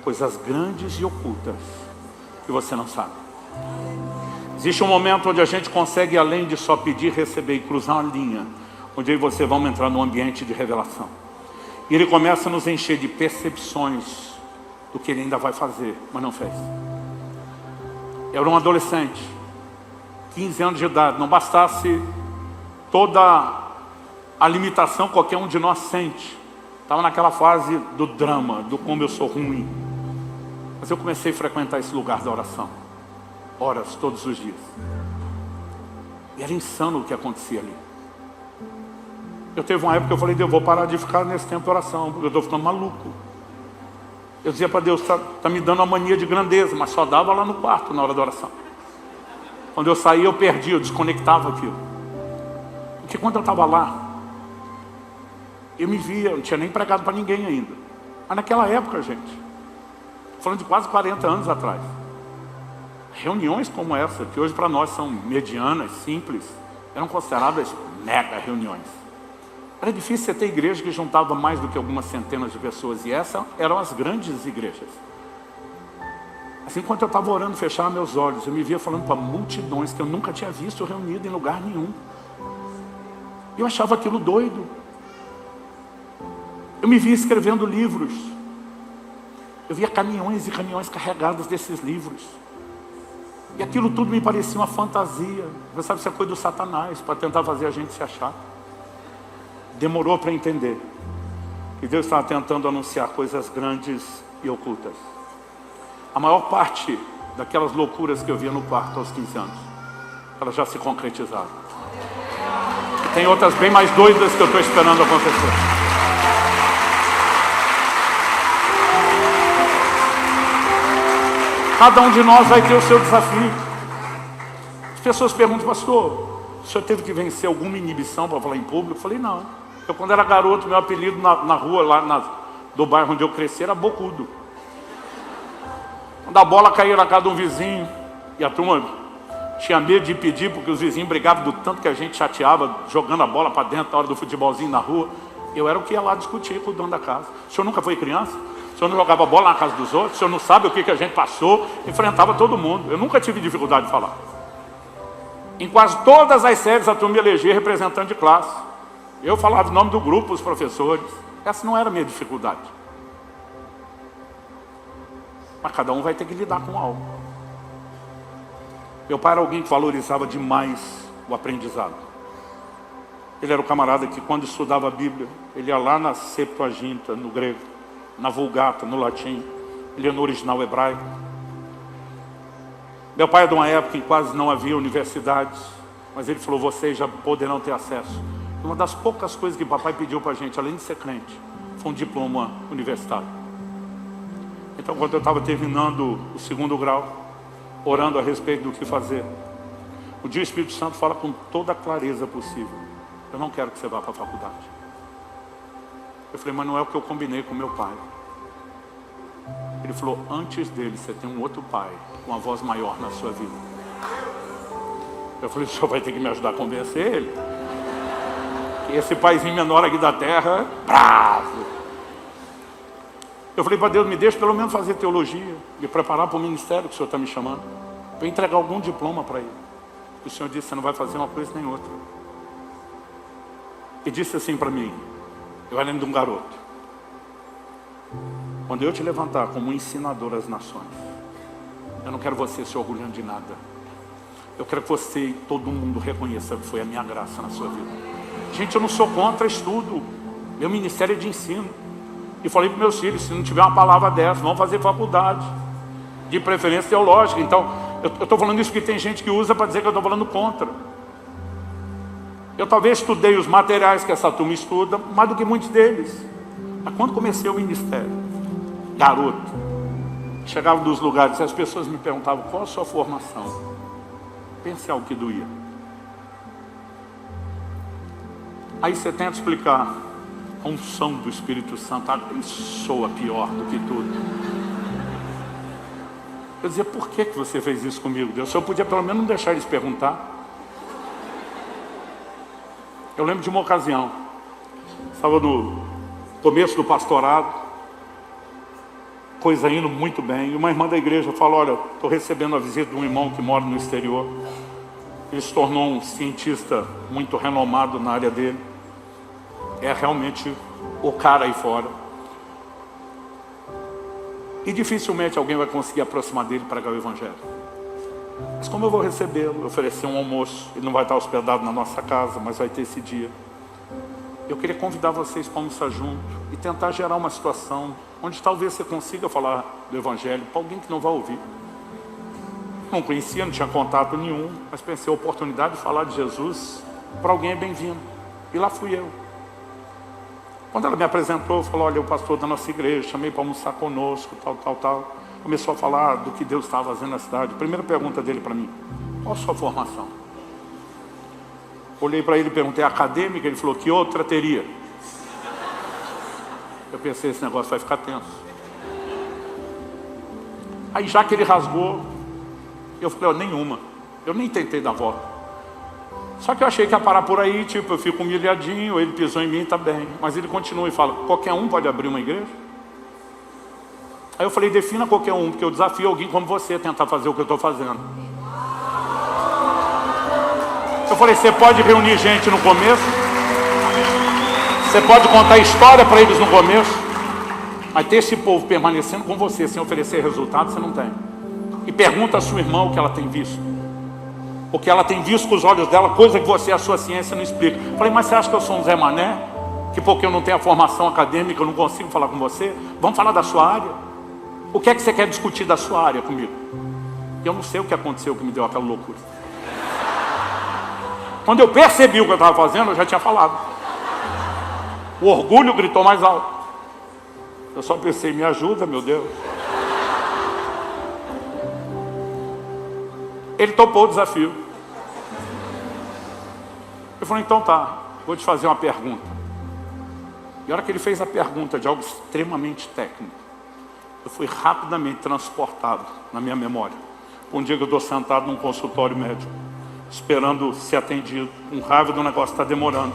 coisas grandes e ocultas que você não sabe. Existe um momento onde a gente consegue, além de só pedir, receber e cruzar uma linha, onde aí você vai entrar num ambiente de revelação. E Ele começa a nos encher de percepções do que Ele ainda vai fazer, mas não fez. Eu era um adolescente, 15 anos de idade. Não bastasse toda a limitação que qualquer um de nós sente. Estava naquela fase do drama, do como eu sou ruim. Mas eu comecei a frequentar esse lugar da oração. Horas, todos os dias. E era insano o que acontecia ali. Eu teve uma época que eu falei: Deus, vou parar de ficar nesse tempo de oração, porque eu estou ficando maluco. Eu dizia para Deus: tá me dando uma mania de grandeza, mas só dava lá no quarto na hora da oração. Quando eu saía, eu perdia, eu desconectava aquilo. Porque quando eu estava lá, eu me via, eu não tinha nem pregado para ninguém ainda. Mas naquela época, gente, falando de quase 40 anos atrás, reuniões como essa, que hoje para nós são medianas, simples, eram consideradas mega reuniões. Era difícil você ter igreja que juntava mais do que algumas centenas de pessoas, e essas eram as grandes igrejas. Assim, enquanto eu estava orando, fechava meus olhos, eu me via falando para multidões que eu nunca tinha visto reunido em lugar nenhum. Eu achava aquilo doido. Eu me via escrevendo livros. Eu via caminhões e caminhões carregados desses livros. E aquilo tudo me parecia uma fantasia. Você sabe, isso é coisa do Satanás, para tentar fazer a gente se achar. Demorou para entender que Deus estava tentando anunciar coisas grandes e ocultas. A maior parte daquelas loucuras que eu via no quarto aos 15 anos, elas já se concretizaram. E tem outras bem mais doidas que eu estou esperando acontecer. Cada um de nós vai ter o seu desafio. As pessoas perguntam: pastor, o senhor teve que vencer alguma inibição para falar em público? Eu falei: não. Eu, quando era garoto, meu apelido na rua lá do bairro onde eu cresci era Bocudo. Quando a bola caía na casa de um vizinho e a turma tinha medo de pedir, porque os vizinhos brigavam do tanto que a gente chateava jogando a bola para dentro na hora do futebolzinho na rua, eu era o que ia lá discutir com o dono da casa. O senhor nunca foi criança? O senhor não jogava bola na casa dos outros? O senhor não sabe o que a gente passou? Enfrentava todo mundo. Eu nunca tive dificuldade de falar. Em quase todas as séries a turma me elegia representante de classe. Eu falava o nome do grupo, os professores. Essa não era a minha dificuldade. Mas cada um vai ter que lidar com algo. Meu pai era alguém que valorizava demais o aprendizado. Ele era o camarada que, quando estudava a Bíblia, ele ia lá na Septuaginta, no grego, na Vulgata, no latim, ele ia no original hebraico. Meu pai é de uma época em que quase não havia universidades, mas ele falou: vocês já poderão ter acesso. Uma das poucas coisas que papai pediu para a gente, além de ser crente, foi um diploma universitário. Então, quando eu estava terminando o 2º grau, orando a respeito do que fazer, o dia o Espírito Santo fala com toda a clareza possível: eu não quero que você vá para a faculdade. Eu falei: mas não é o que eu combinei com meu pai. Ele falou: antes dele você tem um outro pai com uma voz maior na sua vida. Eu falei: o senhor vai ter que me ajudar a convencer ele. Esse paizinho menor aqui da terra, bravo. Eu falei para Deus, me deixa pelo menos fazer teologia, me preparar para o ministério que o Senhor está me chamando, para entregar algum diploma para ele. O Senhor disse, você não vai fazer uma coisa nem outra. E disse assim para mim, eu era de um garoto, quando eu te levantar como um ensinador às nações, eu não quero você se orgulhando de nada. Eu quero que você e todo mundo reconheça que foi a minha graça na sua vida. Gente, eu não sou contra estudo. Meu ministério é de ensino. E falei para meus filhos, se não tiver uma palavra dessa, vão fazer faculdade. De preferência teológica. Então, eu estou falando isso porque tem gente que usa para dizer que eu estou falando contra. Eu talvez estudei os materiais que essa turma estuda, mais do que muitos deles. Mas quando comecei o ministério, garoto, chegava dos lugares e as pessoas me perguntavam, qual a sua formação? Pense algo que doía. Aí você tenta explicar a unção do Espírito Santo, soa pior do que tudo. Eu dizia, por que você fez isso comigo, Deus? Se eu podia pelo menos não deixar eles perguntar. Eu lembro de uma ocasião, estava no começo do pastorado, coisa indo muito bem, e uma irmã da igreja falou, olha, estou recebendo a visita de um irmão que mora no exterior. Ele se tornou um cientista muito renomado na área dele. É realmente o cara aí fora. E dificilmente alguém vai conseguir aproximar dele para pregar o evangelho. Mas como eu vou recebê-lo, oferecer um almoço, ele não vai estar hospedado na nossa casa, mas vai ter esse dia. Eu queria convidar vocês para almoçar junto e tentar gerar uma situação onde talvez você consiga falar do evangelho para alguém que não vai ouvir. Não conhecia, não tinha contato nenhum, mas pensei, a oportunidade de falar de Jesus para alguém é bem-vindo. E lá fui eu. Quando ela me apresentou, falou, olha, o pastor da nossa igreja, chamei para almoçar conosco, tal. Começou a falar do que Deus estava fazendo na cidade. Primeira pergunta dele para mim, qual a sua formação? Olhei para ele e perguntei, acadêmica? Ele falou, que outra teria? Eu pensei, esse negócio vai ficar tenso. Aí já que ele rasgou, eu falei, nenhuma. Eu nem tentei dar volta. Só que eu achei que ia parar por aí, tipo, eu fico humilhadinho, ele pisou em mim, tá bem. Mas ele continua e fala, qualquer um pode abrir uma igreja? Aí eu falei, defina qualquer um, porque eu desafio alguém como você a tentar fazer o que eu estou fazendo. Eu falei, você pode reunir gente no começo, você pode contar história para eles no começo, mas ter esse povo permanecendo com você sem oferecer resultado, você não tem. E pergunta à sua irmã o que ela tem visto. Porque ela tem visto com os olhos dela coisa que você, a sua ciência, não explica. Falei, mas você acha que eu sou um Zé Mané? Que porque eu não tenho a formação acadêmica eu não consigo falar com você? Vamos falar da sua área? O que é que você quer discutir da sua área comigo? Eu não sei o que aconteceu que me deu aquela loucura. Quando eu percebi o que eu estava fazendo, eu já tinha falado. O orgulho gritou mais alto. Eu só pensei, me ajuda, meu Deus. Ele topou o desafio. Eu falei, então tá, vou te fazer uma pergunta. E a hora que ele fez a pergunta de algo extremamente técnico, eu fui rapidamente transportado na minha memória. Um dia que eu estou sentado num consultório médico, esperando ser atendido, com raiva do negócio está demorando.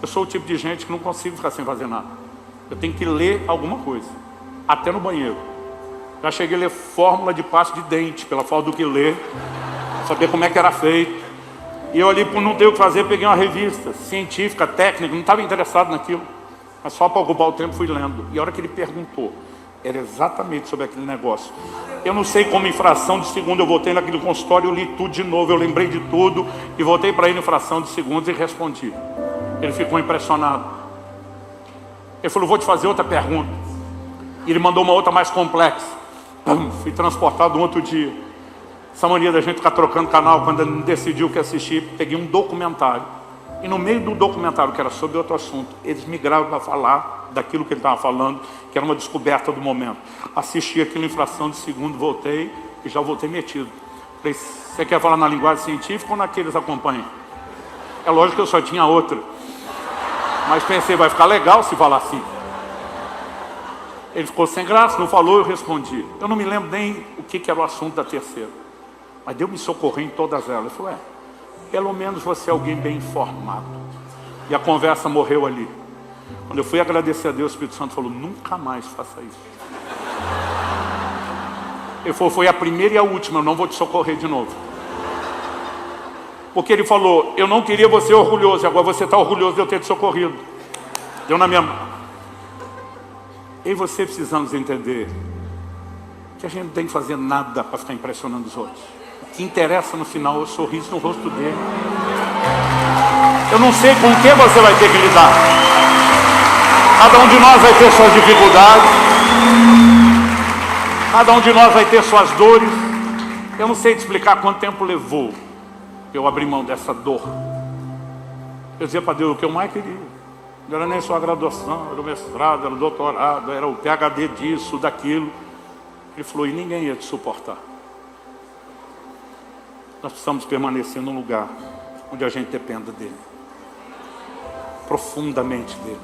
Eu sou o tipo de gente que não consigo ficar sem fazer nada. Eu tenho que ler alguma coisa, até no banheiro. Já cheguei a ler fórmula de pasta de dente, pela falta do que ler, saber como é que era feito. E eu ali, por não ter o que fazer, peguei uma revista científica, técnica, não estava interessado naquilo, mas só para ocupar o tempo fui lendo. E a hora que ele perguntou, era exatamente sobre aquele negócio. Eu não sei como em fração de segundo eu voltei naquele consultório, eu li tudo de novo, eu lembrei de tudo e voltei para ele em fração de segundos e respondi. Ele ficou impressionado. Ele falou, vou te fazer outra pergunta. E ele mandou uma outra mais complexa. Fui transportado um outro dia. Essa mania da gente ficar trocando canal quando não decidiu o que assistir, peguei um documentário. E no meio do documentário, que era sobre outro assunto, eles migraram para falar daquilo que ele estava falando, que era uma descoberta do momento. Assisti aquilo em fração de segundo, voltei e já voltei metido. Falei, você quer falar na linguagem científica ou naqueles acompanham? É lógico que eu só tinha outra. Mas pensei, vai ficar legal se falar assim. Ele ficou sem graça, não falou, eu respondi. Eu não me lembro nem o que era o assunto da terceira. Mas Deus me socorreu em todas elas. Eu falei, pelo menos você é alguém bem informado. E a conversa morreu ali. Quando eu fui agradecer a Deus, o Espírito Santo falou, nunca mais faça isso. Ele falou, foi a primeira e a última, eu não vou te socorrer de novo. Porque ele falou, eu não queria você orgulhoso, e agora você está orgulhoso de eu ter te socorrido. Deu na minha mão. Eu e você precisamos entender que a gente não tem que fazer nada para ficar impressionando os outros. O que interessa no final é o sorriso no rosto dele. Eu não sei com o que você vai ter que lidar. Cada um de nós vai ter suas dificuldades. Cada um de nós vai ter suas dores. Eu não sei te explicar quanto tempo levou para eu abrir mão dessa dor. Eu dizia para Deus o que eu mais queria. Não era nem só a graduação, era o mestrado, era o doutorado, era o PhD disso, daquilo. Ele falou, e ninguém ia te suportar. Nós precisamos permanecer num lugar onde a gente dependa dele. Profundamente dele.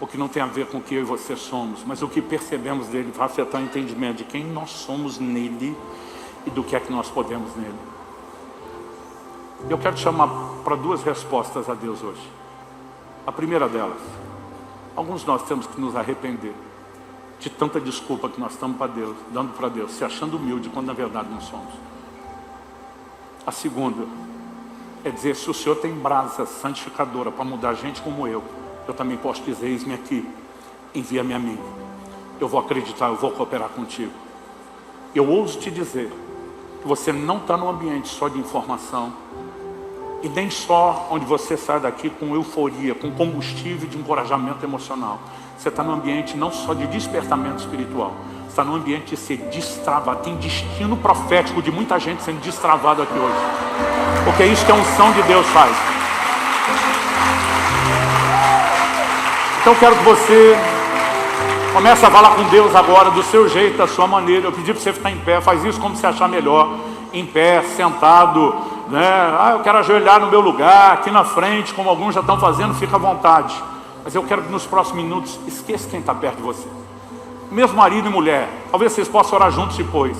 O que não tem a ver com o que eu e você somos, mas o que percebemos dele vai afetar o entendimento de quem nós somos nele e do que é que nós podemos nele. Eu quero te chamar para duas respostas a Deus hoje. A primeira delas, alguns de nós temos que nos arrepender de tanta desculpa que nós estamos dando para Deus, se achando humilde quando na verdade não somos. A segunda é dizer, se o Senhor tem brasa santificadora para mudar gente como eu também posso dizer, eis-me aqui, envia-me a mim. Eu vou acreditar, eu vou cooperar contigo. Eu ouso te dizer que você não está num ambiente só de informação, e nem só onde você sai daqui com euforia, com combustível de encorajamento emocional. Você está num ambiente não só de despertamento espiritual, você está num ambiente de ser destravado. Tem destino profético de muita gente sendo destravado aqui hoje, porque é isso que a unção de Deus faz. Então eu quero que você comece a falar com Deus agora, do seu jeito, da sua maneira. Eu pedi para você ficar em pé, faz isso como você achar melhor, em pé, sentado, né? Eu quero ajoelhar no meu lugar, aqui na frente, como alguns já estão fazendo, fica à vontade. Mas eu quero que nos próximos minutos, esqueça quem está perto de você. Mesmo marido e mulher, talvez vocês possam orar juntos depois.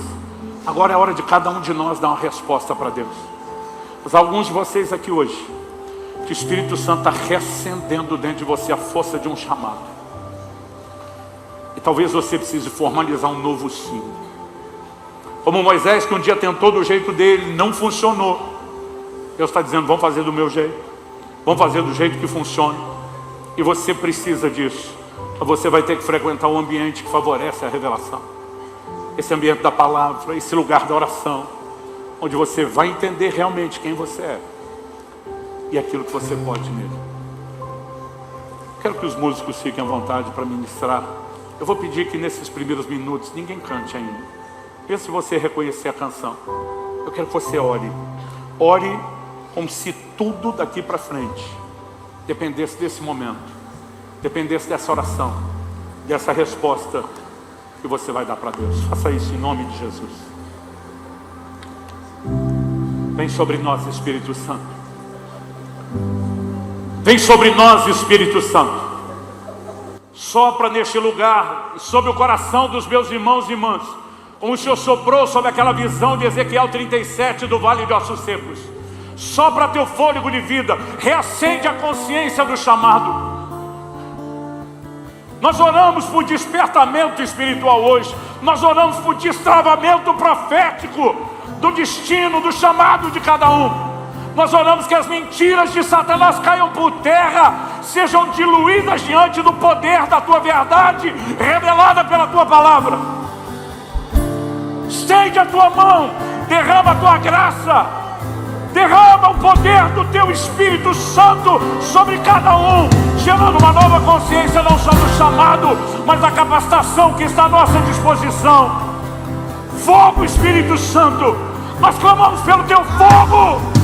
Agora é hora de cada um de nós dar uma resposta para Deus. Mas alguns de vocês aqui hoje, que o Espírito Santo está reacendendo dentro de você a força de um chamado. E talvez você precise formalizar um novo sim. Como Moisés, que um dia tentou do jeito dele, não funcionou. Deus está dizendo, vamos fazer do meu jeito. Vamos fazer do jeito que funciona. E você precisa disso. Você vai ter que frequentar um ambiente que favorece a revelação. Esse ambiente da palavra, esse lugar da oração. Onde você vai entender realmente quem você é. E aquilo que você pode nele. Quero que os músicos fiquem à vontade para ministrar. Eu vou pedir que nesses primeiros minutos ninguém cante ainda. Pense se você reconhecer a canção. Eu quero que você ore. Ore como se tudo daqui para frente dependesse desse momento. Dependesse dessa oração. Dessa resposta que você vai dar para Deus. Faça isso em nome de Jesus. Vem sobre nós, Espírito Santo. Vem sobre nós, Espírito Santo. Sopra neste lugar, sobre o coração dos meus irmãos e irmãs, como o Senhor soprou sobre aquela visão de Ezequiel 37 do Vale de Ossos Secos. Sopra teu fôlego de vida, reacende a consciência do chamado. Nós oramos por despertamento espiritual hoje. Nós oramos por destravamento profético do destino, do chamado de cada um. Nós oramos que as mentiras de Satanás caiam por terra, sejam diluídas diante do poder da tua verdade, revelada pela tua palavra. Estende a tua mão, derrama a tua graça, derrama o poder do teu Espírito Santo sobre cada um, gerando uma nova consciência não só do chamado, mas da capacitação que está à nossa disposição. Fogo, Espírito Santo, nós clamamos pelo teu fogo.